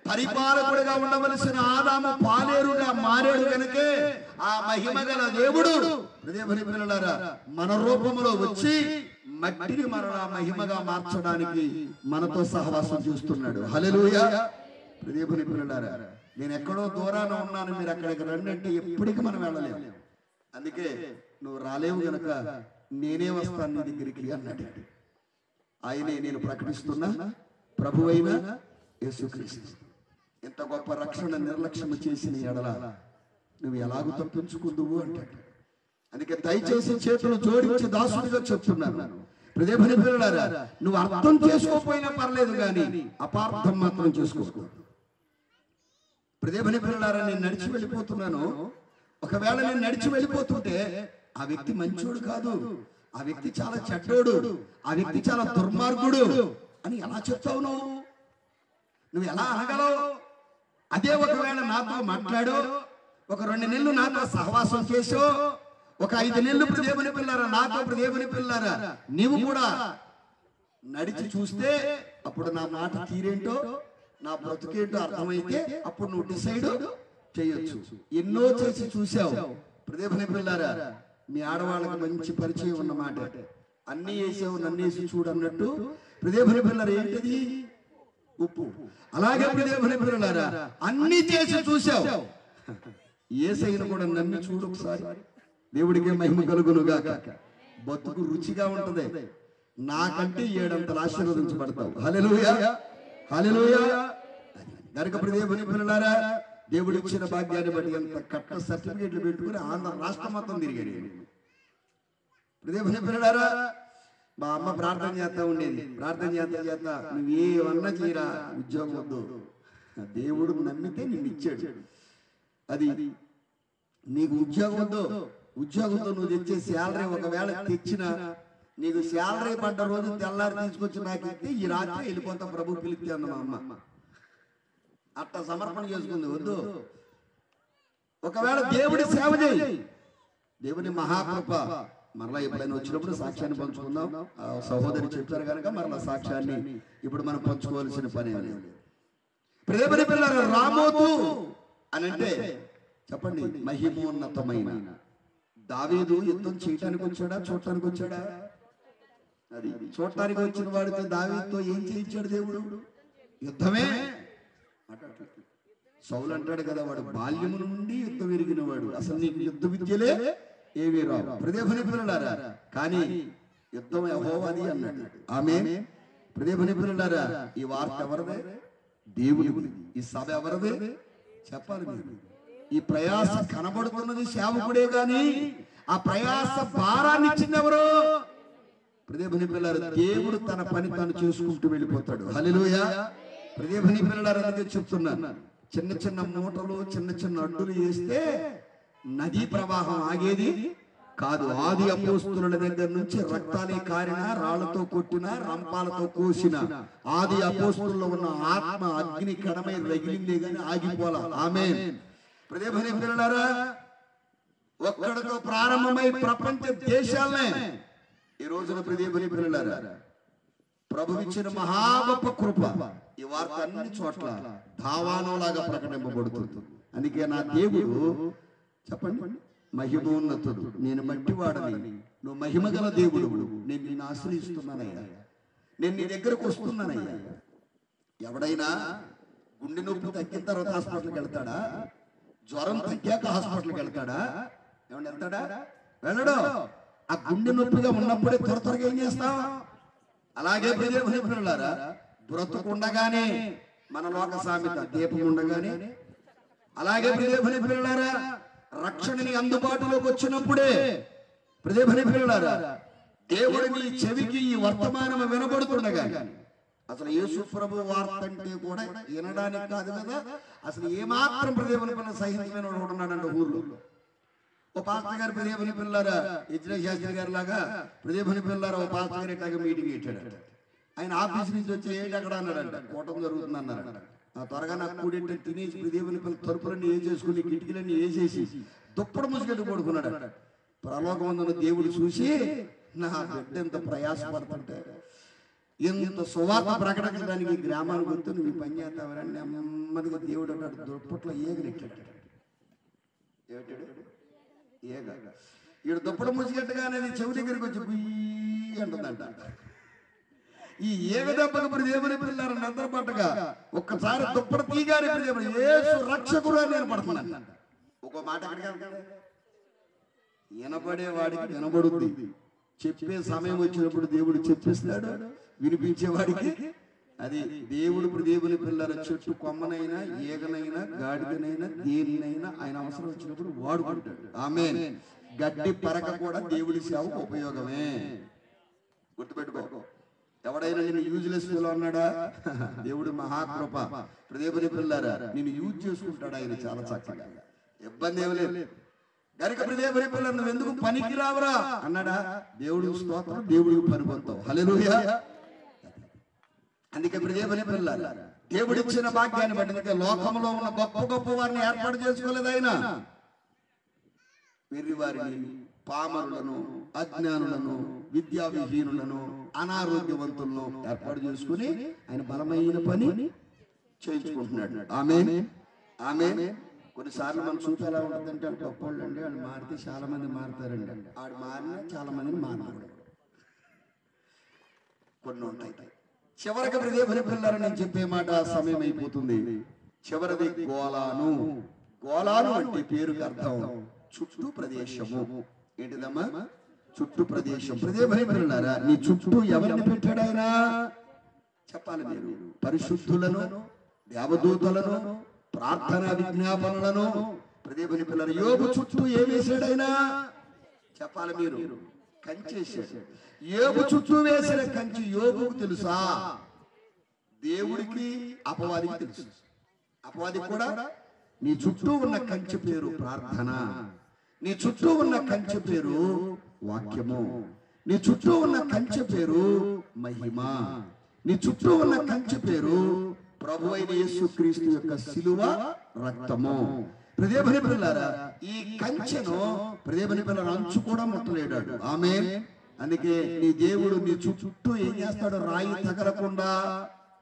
పరిపాలకుడిగా ఉండవలసిన ఆదాము పాలేరుగా మారాడు గనుకే, ఆ మహిమ గల దేవుడు ప్రియమైన పిల్లలారా మన రూపంలో వచ్చి మట్టిని మరలా మహిమగా మార్చడానికి మనతో సహవాసం చేస్తున్నాడు. హల్లెలూయా. ప్రియమైన పిల్లలారా, నేను ఎక్కడో దూరాన ఉన్నాను, మీరు అక్కడికి రండి అంటే ఎప్పటికీ మనం వెళ్ళలేము. అందుకే నువ్వు రాలేవు గనక నేనే వస్తాను నీ దగ్గరికి అన్నాడు. ఆయనే నేను ప్రకటిస్తున్నా ప్రభువైన యేసుక్రీస్తు. ఎంత గొప్ప రక్షణ నిర్లక్ష్యం చేసిన ఎడల నువ్వు ఎలాగూ తప్పించుకుందువు అంటాడు. అందుకే దయచేసి చేతులు జోడించి దాసుడిగా చెప్తున్నాను, ప్రియమైన పిల్లలారా, నువ్వు అర్థం చేసుకోకపోయినా పర్లేదు కానీ అపార్థం మాత్రం చేసుకో. ప్రియమైన పిల్లలారా, నేను నడిచి వెళ్ళిపోతున్నాను. ఒకవేళ నేను నడిచి వెళ్ళిపోతుంటే ఆ వ్యక్తి మంచోడు కాదు, ఆ వ్యక్తి చాలా చెడ్డోడు, ఆ వ్యక్తి చాలా దుర్మార్గుడు అని ఎలా చెప్తావు? నువ్వు ఎలా అనగలవు? అదే ఒకవేళ నాతో మాట్లాడో, ఒక 2 నెలలు నాతో సహవాసం చేసో, ఒక 5 నెలలు ప్రియమైన పిల్లారా నాతో ప్రియమైన పిల్లారా నీవు కూడా నడిచి చూస్తే అప్పుడు నా మాట తీరేంటో నా బ్రతుకేంటో అర్థమైతే అప్పుడు నువ్వు డిసైడ్ చేయొచ్చు. ఎన్నో చేసి చూసావు ప్రియమైన పిల్లారా. మీ ఆడవాళ్ళకి మంచి పరిచయం ఉన్నమాట, అన్ని వేసావు నన్ను వేసి చూడన్నట్టు ప్రియమైన పిల్లరా ఏంటిది? ఉప్పు. అలాగే ప్రియమైన పిల్లలారా అన్ని చేసి చూసావు, యేసయ్యను కూడా నన్ను చూడు ఒకసారి. దేవుడికి మహిమ కలుగునుగాక. బతుకు రుచిగా ఉంటది, నాకంటే 7 అంతలు ఆశీర్వదించబడతావు. హల్లెలూయా, హల్లెలూయా. గనుక ప్రియమైన పిల్లలారా, దేవుడు ఇచ్చిన భాగ్యాన్ని బట్టి ఎంత కట్ట సర్టిఫికేట్లు పెట్టుకుని ఆంధ్ర రాష్ట్రం మొత్తం తిరిగాడు. ప్రియమైన పిల్లలారా, మా అమ్మ ప్రార్థన చేస్తా ఉండేది, ప్రార్థన చేస్తా నువ్వేమన్నా చేయరా, ఉద్యోగం వద్దు, దేవుడు నమ్మితే నిన్ను ఇచ్చాడు. అది నీకు ఉద్యోగం వద్దు, ఉద్యోగంతో నువ్వు తెచ్చే శాలరీ ఒకవేళ తెచ్చినా నీకు శాలరీ పడ్డ రోజు తెల్లారి తీసుకొచ్చి నాకు ఇస్తే ఈ రాత్రి వెళ్ళిపోతా ప్రభు పిలిస్తే అన్న మా అమ్మ. అట్ట సమర్పణ చేసుకుంది. వద్దు. ఒకవేళ దేవుడి సేవ చేయి, దేవుని మహాకృప. మరలా ఎప్పుడైనా వచ్చినప్పుడు సాక్ష్యాన్ని పంచుకుందాం. సహోదరి చెప్పారు కనుక మరలా సాక్ష్యాన్ని ఇప్పుడు మనం పంచుకోవాల్సిన పని లేదు. ప్రియమైన పిల్లలు, రామోతు అని అంటే చెప్పండి మహిమోన్నతమైన. దావీదు యుద్ధం చేయటానికి వచ్చాడా, చూడటానికి వచ్చాడా? అది చూడటానికి వచ్చిన వాడితో దావీదుతో ఏం చేయించాడు దేవుడు? యుద్ధమే. సౌలు అంటాడు కదా, వాడు బాల్యము నుండి యుద్ధం ఎరిగిన వాడు, అసలు నీకు యుద్ధ విద్యలే ఏమీ రావు. ప్రియమైన పిల్లలారా, కానీ యుద్ధం యెహోవాది అన్నాడు. ఆమేన్. ప్రియమైన పిల్లలారా, ఈ వార్త ఎవరిదే? దేవుడిది. ఈ సభ ఎవరిదే? చెప్పాలి మీరు. ఈ ప్రయాస కనబడుతున్నది సేవకుడే గాని ఆ ప్రయాస భారాన్ని ఇచ్చింది ఎవరు? ప్రియమైన పిల్లలారా, దేవుడు తన పని తాను చేసుకుంటూ వెళ్ళిపోతాడు. హల్లెలూయా. ప్రియమైన పిల్లలారా, అందుకే చెప్తున్నాను, చిన్న చిన్న మూటలు చిన్న చిన్న అడ్డులు వేస్తే నదీ ప్రవాహం ఆగేది కాదు, ఆది అపోస్తుల దగ్గర నుంచి రక్తాలే కారిన, రాళ్లతో కొట్టిన, రంపాలతో కోసిన ఆది అపోస్తుల్లో ఉన్న ఆత్మ అగ్ని కడమై రగిలిందే గాని ఆగిపోలా. ఆమేన్. ప్రియమైనలారా, ఒక్కడితో ప్రారంభమై ప్రపంచ దేశాలనే ఈ రోజున ప్రియమైనలారా ప్రభు ఇచ్చిన మహా గొప్ప కృప ఈ వార్త అన్ని చోట్ల ధావానంలాగా ప్రకటింపబడుతుంది. అందుకే నా దేవుడు చెప్పండి మహిమోన్నతుడు, నేను మట్టివాడని, నువ్వు మహిమగల దేవుడు, నేను నిన్ను ఆశ్రయిస్తున్నానయ్యా, నేను నీ దగ్గరకు వస్తున్నానయ్యా. ఎవడైనా గుండె నొప్పి తగ్గిన తర్వాత హాస్పిటల్కి వెళ్తాడా? జ్వరం తగ్గాక హాస్పిటల్కి వెళ్తాడా? ఏమన్నా వెళ్తాడా? వెళ్ళడు. ఆ గుండె నొప్పిగా ఉన్నప్పుడే త్వరగా ఏం చేస్తాం? అలాగే ప్రియమైనలారా, బ్రతుకుండగానే మన లోక సామెత దీపం ఉండగానే, అలాగే ప్రియమైనలారా రక్షణని అందుబాటులోకి వచ్చినప్పుడే ప్రియమైనలారా దేవుడి నీ చెవికి ఈ వర్తమానం వినబడుతుండగా, అసలు యేసు ప్రభు వార్త అంటే కూడా వినడానికి కాదు కదా, అసలు ఏమాత్రం ప్రియమైన సహితమైన వాడు ఉన్నాడంటే ఊర్లో. ఓ పాస్టర్ గారు ప్రియమైనలారా ఇజ్రాయిల్ శాస్త్రి గారి లాగా ప్రియమైనలారా ఓ పాస్టర్ గారు ఇట్లాగా మీటింగ్ పెట్టాడు. ఆయన ఆఫీస్ నుంచి వచ్చి ఏంటి అక్కడ అన్నాడంట, కూటం జరుగుతుంది అన్నారంట. త్వరగా నాకు కూడింటే తినేసి దేవుని పిల్లలు తలుపులన్నీ ఏ చేసుకుని కిటికీలన్నీ వేసేసి దుప్పడు ముసుగట్టు పడుకున్నాడు. పరలోకమందున దేవుడు చూసి, నా బిడ్డ ఎంత ప్రయాసపడుతుంటే, ఎంత సువార్త ప్రకటించడానికి గ్రామానికి వస్తే నువ్వు పని చేస్తావని నెమ్మదిగా దేవుడు అన్నాడు. దుప్పట్లో ఏగలెట్టాడు. ఏగ ఈడు దుప్పడు ముసిగట్టుగానే చెవి దగ్గరికి వచ్చి గుయ్యి అంటుందంట. ఈ ఏగ దెబ్బకు దేవుని పిల్లలు నిద్రపట్టగా ఒక్కసారి దుప్పడు తీగానే యేసు రక్షకుడు అని నేను పడుతున్నాను. ఒక మాట వినపడేవాడికి వినబడుతుంది, చెప్పే సమయం వచ్చినప్పుడు దేవుడు చెప్పిస్తాడు, వినిపించేవాడికి అది దేవుడు. దేవుని పిల్లల చెట్టు కొమ్మనైనా, ఏగనైనా, గాడిదనైనా, దేనినైనా ఆయన అవసరం వచ్చినప్పుడు వాడుకుంటాడు. ఆమేన్. గడ్డి పరక కూడా దేవుడి సేవకు ఉపయోగమే. గుర్తుపెట్టుకో. ఎవడైనా నేను యూజ్లెస్ ఫెలో అన్నాడా? దేవుడు మహాకృప. దేవుని పిల్లరా నేను యూజ్ చేసుకుంటాడు ఆయన చాలా చక్కగా, ఇబ్బంది ఏమి లేదు. గనుక దేవుని పిల్లలు నువ్వు ఎందుకు పనికి రావరా అన్నాడా? దేవుడికి స్తోత్రం, దేవుడికి పని పొందుతావు. హల్లెలూయా. అందుకే దేవుని పిల్లలు దేవుడు ఇచ్చిన భాగ్యాన్ని బట్టి లోకంలో ఉన్న గొప్ప గొప్ప వారిని ఏర్పాటు చేసుకోలేదు ఆయన. వెర్రి వారిని, పామరులను, అజ్ఞానులను, విద్యా విహీనులను, అనారోగ్యవంతులను ఏర్పాటు చేసుకుని ఆయన బలమైన పని చేయించుకుంటున్నాడు. ఆమేన్. ఆమేన్. కొన్నిసార్లు మనం చూపు ఎలా ఉంటుందంటే, వాళ్ళు గొప్పవాళ్ళు అండి, వాళ్ళు మారితే చాలా మంది మారుతారండి, ఆడు మారినా చాలా మందిని మారకూడదు. కొన్ని ఉంటాయి. చివరికి దేవుని పిల్లలు నేను చెప్పే మాట సమయం అయిపోతుంది. చివరిది గోలాను. గోలాను అంటే పేరుకి అర్థం చుట్టూ ప్రదేశము. ఏంటిదమ్మా? చుట్టూ ప్రదేశం. దేవుని పిల్లలారా నీ చుట్టూ ఎవరిని పెట్టాడు ఆయన? చెప్పాలి మీరు. పరిశుద్ధులను, దేవదూతలను, ప్రార్థనా విజ్ఞాపనలను. దేవుని పిల్లలు యోబు చుట్టూ ఏం వేసాడు ఆయన? చెప్పాలి మీరు. కంచేసాడు. యోబు చుట్టూ వేసిన కంచి యోబుకు తెలుసా? దేవుడికి అపవాదికి తెలుసు. అపవాదికి కూడా నీ చుట్టూ ఉన్న కంచె పేరు ప్రార్థన, నీ చుట్టూ ఉన్న కంచె పేరు వాక్యము, నీ చుట్టూ ఉన్న కంచె పేరు మహిమ, నీ చుట్టూ ఉన్న కంచె పేరు ప్రభు అయిన యేసుక్రీస్తు యొక్క శిలువ రక్తము. దేవుని పిల్లలారా ఈ కంచెను దేవుని పిల్లల అంచు కూడా ముట్టలేడాడు. ఆమేన్. అందుకే నీ దేవుడు నీ చుట్టూ ఏం చేస్తాడు? రాయి తగలకుండా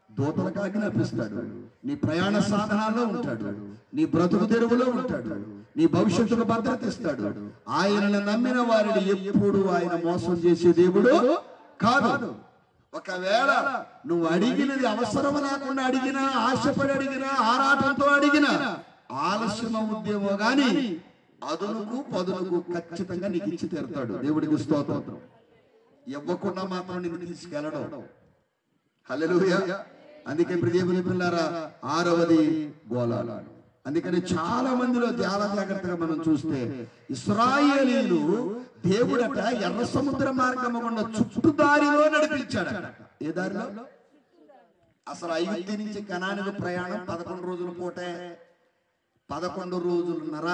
దూతలకు ఆజ్ఞాపిస్తాడు. నీ ప్రయాణ సాధనాల్లో ఉంటాడు, నీ బ్రతుకు తెరువులో ఉంటాడు, నీ భవిష్యత్తును భద్రత ఇస్తాడు. ఆయనను నమ్మిన వారిని ఎప్పుడు ఆయన మోసం చేసే దేవుడు కాదు. ఒకవేళ నువ్వు అడిగినది అవసరం లేకుండా అడిగినా, ఆశపడి అడిగినా, ఆరాటంతో అడిగినా, ఆలస్యం ఉద్యమో గాని అదునుకు పదునుకు ఖచ్చితంగా నీకు ఇచ్చి తీరుతాడు. దేవుడికి స్తోత్రం. ఇవ్వకుండా మాత్రం నిన్ను తీసుకెళ్ళడం. హల్లెలూయా. అందుకే దేవుని పిల్లారా ఆరవది గోలాలు. అందుకని చాలా మందిలో చాలా జాగ్రత్తగా మనం చూస్తే ఇశ్రాయేలీయులు దేవుడట ఎర్ర సముద్ర మార్గము గుండా చుట్టూ దారిలో నడిపించాడు. ఏ దారిలో? అసలు ఐగుప్తు నుంచి కనానికి ప్రయాణం 11 రోజుల పూటే, 11 రోజులున్నర.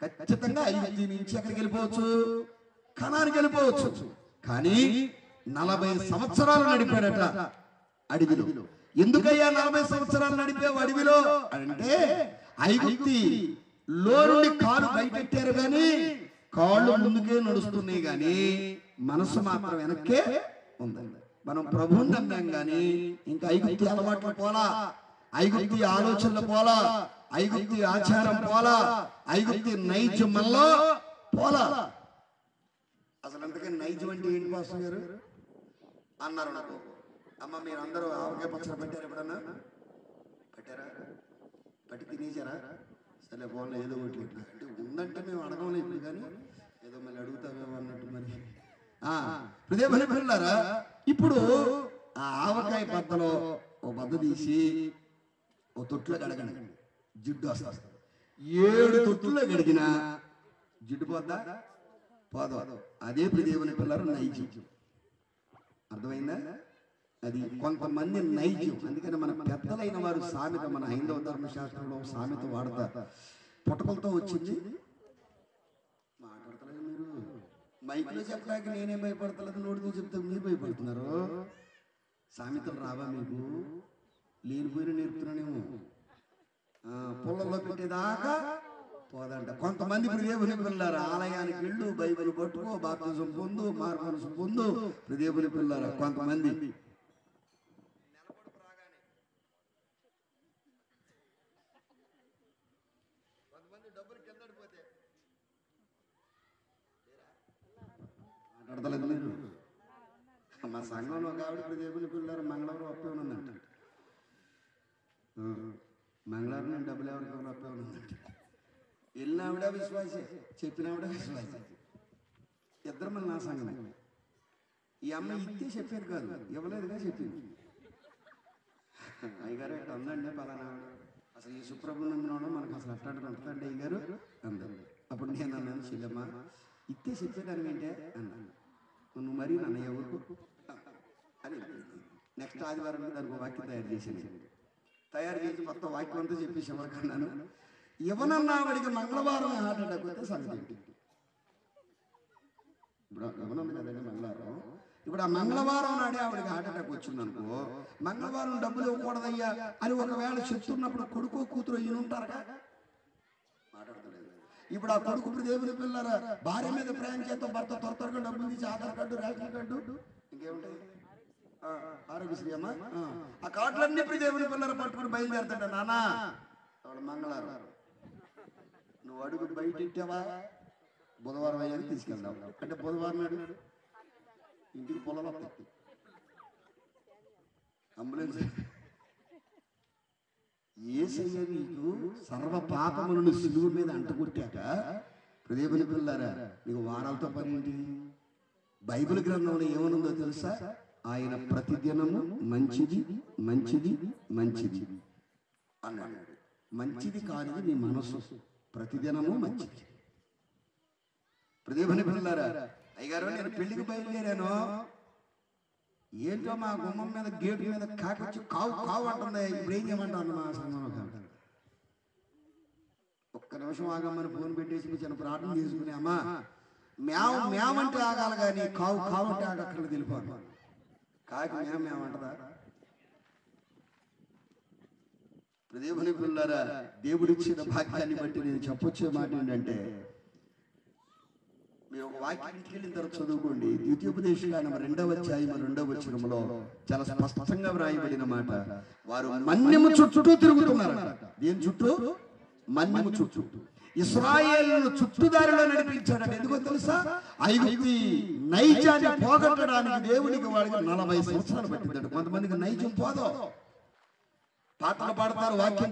ఖచ్చితంగా ఐగుప్తు నుంచి ఎక్కడికి వెళ్ళిపోవచ్చు? కనానికి వెళ్ళిపోవచ్చు. కానీ 40 సంవత్సరాలు నడిపాడట అడవిలో. ఎందుకయ్యా 40 సంవత్సరాలు నడిపావు అడవిలో అంటే, ఐగుప్తిలో నుండి కాలు బయటెట్టారు కానీ కాళ్ళు ముందుకే నడుస్తున్నాయి కానీ మనసు మాత్రం వెనక్కే ఉందండి. మనం ప్రభువుని నమ్మాం కానీ ఇంకా ఐగుప్తి అలవాట్లు పోలా, ఐగుప్తి ఆలోచనలు పోలా, ఐగుప్తి ఆచారం పోలా, ఐగుప్తి నైజం మళ్ళా పోలా. అసలు అందుకని నైజం అంటే ఏంటి పాస్టర్ గారు అన్నారు నాకు. అమ్మ మీరు అందరూ ఆవకాయ పచ్చడి పెట్టారు ఎప్పుడన్నా? పెట్టారా? పట్టి తినేసారా? సరే పోలే ఏదో ఒకటి అంటే ఉందంటే మేము అడగలేదు కానీ ఏదో మళ్ళీ అడుగుతామేమో అన్నట్టు. మరి హృదయ పిల్లారా, ఇప్పుడు ఆ ఆవకాయ పద్దలో ఓ బద్ద తీసి ఓ తొట్టులో గడగండి, జిడ్డు వస్తుంది. 7 తొట్టులో గడిగినా జిడ్డు పోద్దా? పోదు. అదే దేవుని పిల్లలు నైజం. అర్థమైందా? అది కొంతమంది నైజం. అందుకని మన పెద్దలైన వారు సామెత, మన హైందవ ధర్మశాస్త్రంలో సామెత వాడతారు. పుటకలతో వచ్చింది మాట్లాడతలేదు. మీరు మైకులో చెప్పడానికి నేనే భయపడతలేదు, నోటితో చెప్తే మీరు భయపడుతున్నారు. సామెతలు రావా మీకు? లేనిపోయిన నేర్పుతున్నానేమో. పొలంలో పెట్టేదాకా పోదంట. కొంతమంది దేవుని పిల్లలు ఆలయానికి వెళ్ళు, బైబిల్ పట్టుకో, బాప్తిజం పొందు, మార్మనసు పొందు. దేవుని పిల్లలు కొంతమంది డబ్బులు కిందడిపోతే మాట్లాడతలేదు మీరు. మా సంఘంలో ఒక ఆవిడ దేవుని పిల్లలు మంగళవారం అప్పే ఉన్నదంట. మంగళవారం నేను డబ్బులు ఎవరికి అప్పే ఉన్నదంట. వెళ్ళినావిడ విశ్వాసే, చెప్పినావిడ విశ్వాసే. ఇద్దరు మళ్ళీ నా సంఘమే. ఈ అమ్మాయి ఇస్తే చెప్పారు కాదు, ఇవ్వలేదుగా చెప్పింది. అయ్యగారు ఎట్లా ఉందండి పలానా, అసలు ఈ సుప్రభు నమ్మినోడు మనకు అసలు అట్లాంటి ఉంటుందండి అయ్యగారు అందరు. అప్పుడు నేను అన్నాను, చెల్లెమ్మ ఇస్తే చెప్పేదాన్ని ఏంటే అన్నాను. నువ్వు మరీ నన్ను ఎవరు అని. నెక్స్ట్ ఆదివారం దానికి వాక్యం తయారు చేసి మొత్తం వాక్యం అంతా చెప్పేసి ఎవరికన్నాను. ఇవ్వనన్నా వాడికి మంగళవారం హార్ట్ అటాక్ వస్తే సంగతి. ఇప్పుడు ఇవ్వనుంది కదండి మంగళవారం. ఇప్పుడు ఆ మంగళవారం నాడే ఆవిడకి హార్ట్ అటాక్ వచ్చింది అనుకో, మంగళవారం డబ్బులు ఇవ్వకూడదయ్యా అని ఒకవేళ చెప్తున్నప్పుడు కొడుకు కూతురు ఈయనుంటారుగా మాట్లాడతలేదు. ఇప్పుడు ఆ కొడుకు దేవుని పిల్లరా భార్య మీద ప్రయాణం చేస్తాం, భర్త త్వరగా డబ్బులు తీసి ఆధార్ కార్డు, రేషన్ కార్డు, ఇంకేముంటాయి ఆరోగ్యశ్రీ అమ్మా, ఆ కార్డులన్నీ ఇప్పుడు దేవుని పిల్లలు పట్టుకుని బయలుదేరుతాడ. నానా వాడు మంగళవారం నువ్వు అడుగు బయట ఇట్టావా, బుధవారం అయ్యాక తీసుకెళ్దాం అంటే బుధవారం నాడు ఇంటికి పొలం వస్తాయి. అంబులెన్స్ యేసయ్య నీకు సర్వ పాపములను సిలువ మీద అంటగొట్టాక దేవుని పిల్లారా నీకు వారాలతో పని ఏంటి? బైబిల్ గ్రంథంలో ఏమనుందో తెలుసా? ఆయన ప్రతిదినము మంచిది మంచిది మంచిది అన్నాడు. మంచిది కాదు నీ మనసు, ప్రతిదినము మంచిది. దేవుని పిల్లారా, అయ్యగారు నేను పెళ్లికి బయలుదేరాను, ఏంటో మా గుమ్మం మీద గేటు మీద కాకొచ్చి కావు కావు అంటుంది. ఇప్పుడు ఏం చేయమంటాను? మా సంఘంలో ఒక్క నిమిషం ఆగమ్మని ఫోన్ పెట్టేసి చిన్న ప్రార్థన చేసుకుని, అమ్మా మేవ మేమంటే ఆగాలి కానీ కావు కావు అంటే ఆగక్కడ తెలిపాను. కాకి మేమంటదా? దేవుని పిల్లారా, దేవుడిచ్చిన భాగ్యాన్ని బట్టి నేను చెప్పొచ్చే మాట ఏంటంటే, మీరు ఒక వాక్యం ఇంటికి వెళ్ళిన తర్వాత చదువుకోండి. ద్వితీయోపదేశకాండం 2వ అధ్యాయం 2వ వచనంలో చాలా స్పష్టంగా వ్రాయబడిన మాట, వారు మన్యము చుట్టూ తిరుగుతున్నారు. దేని చుట్టూ? మన్యము చుట్టూ. ఇశ్రాయేలును చుట్టుదారిలో నడిపించాడు. ఎందుకో తెలుసా? ఐగుప్తి నైజాన్ని పోగొట్టడానికి దేవునికి వాడికి 40 సంవత్సరాలు పట్టిందంట. కొంతమందికి నైజం పోదో, పాటలు పాడతారు, వాక్యం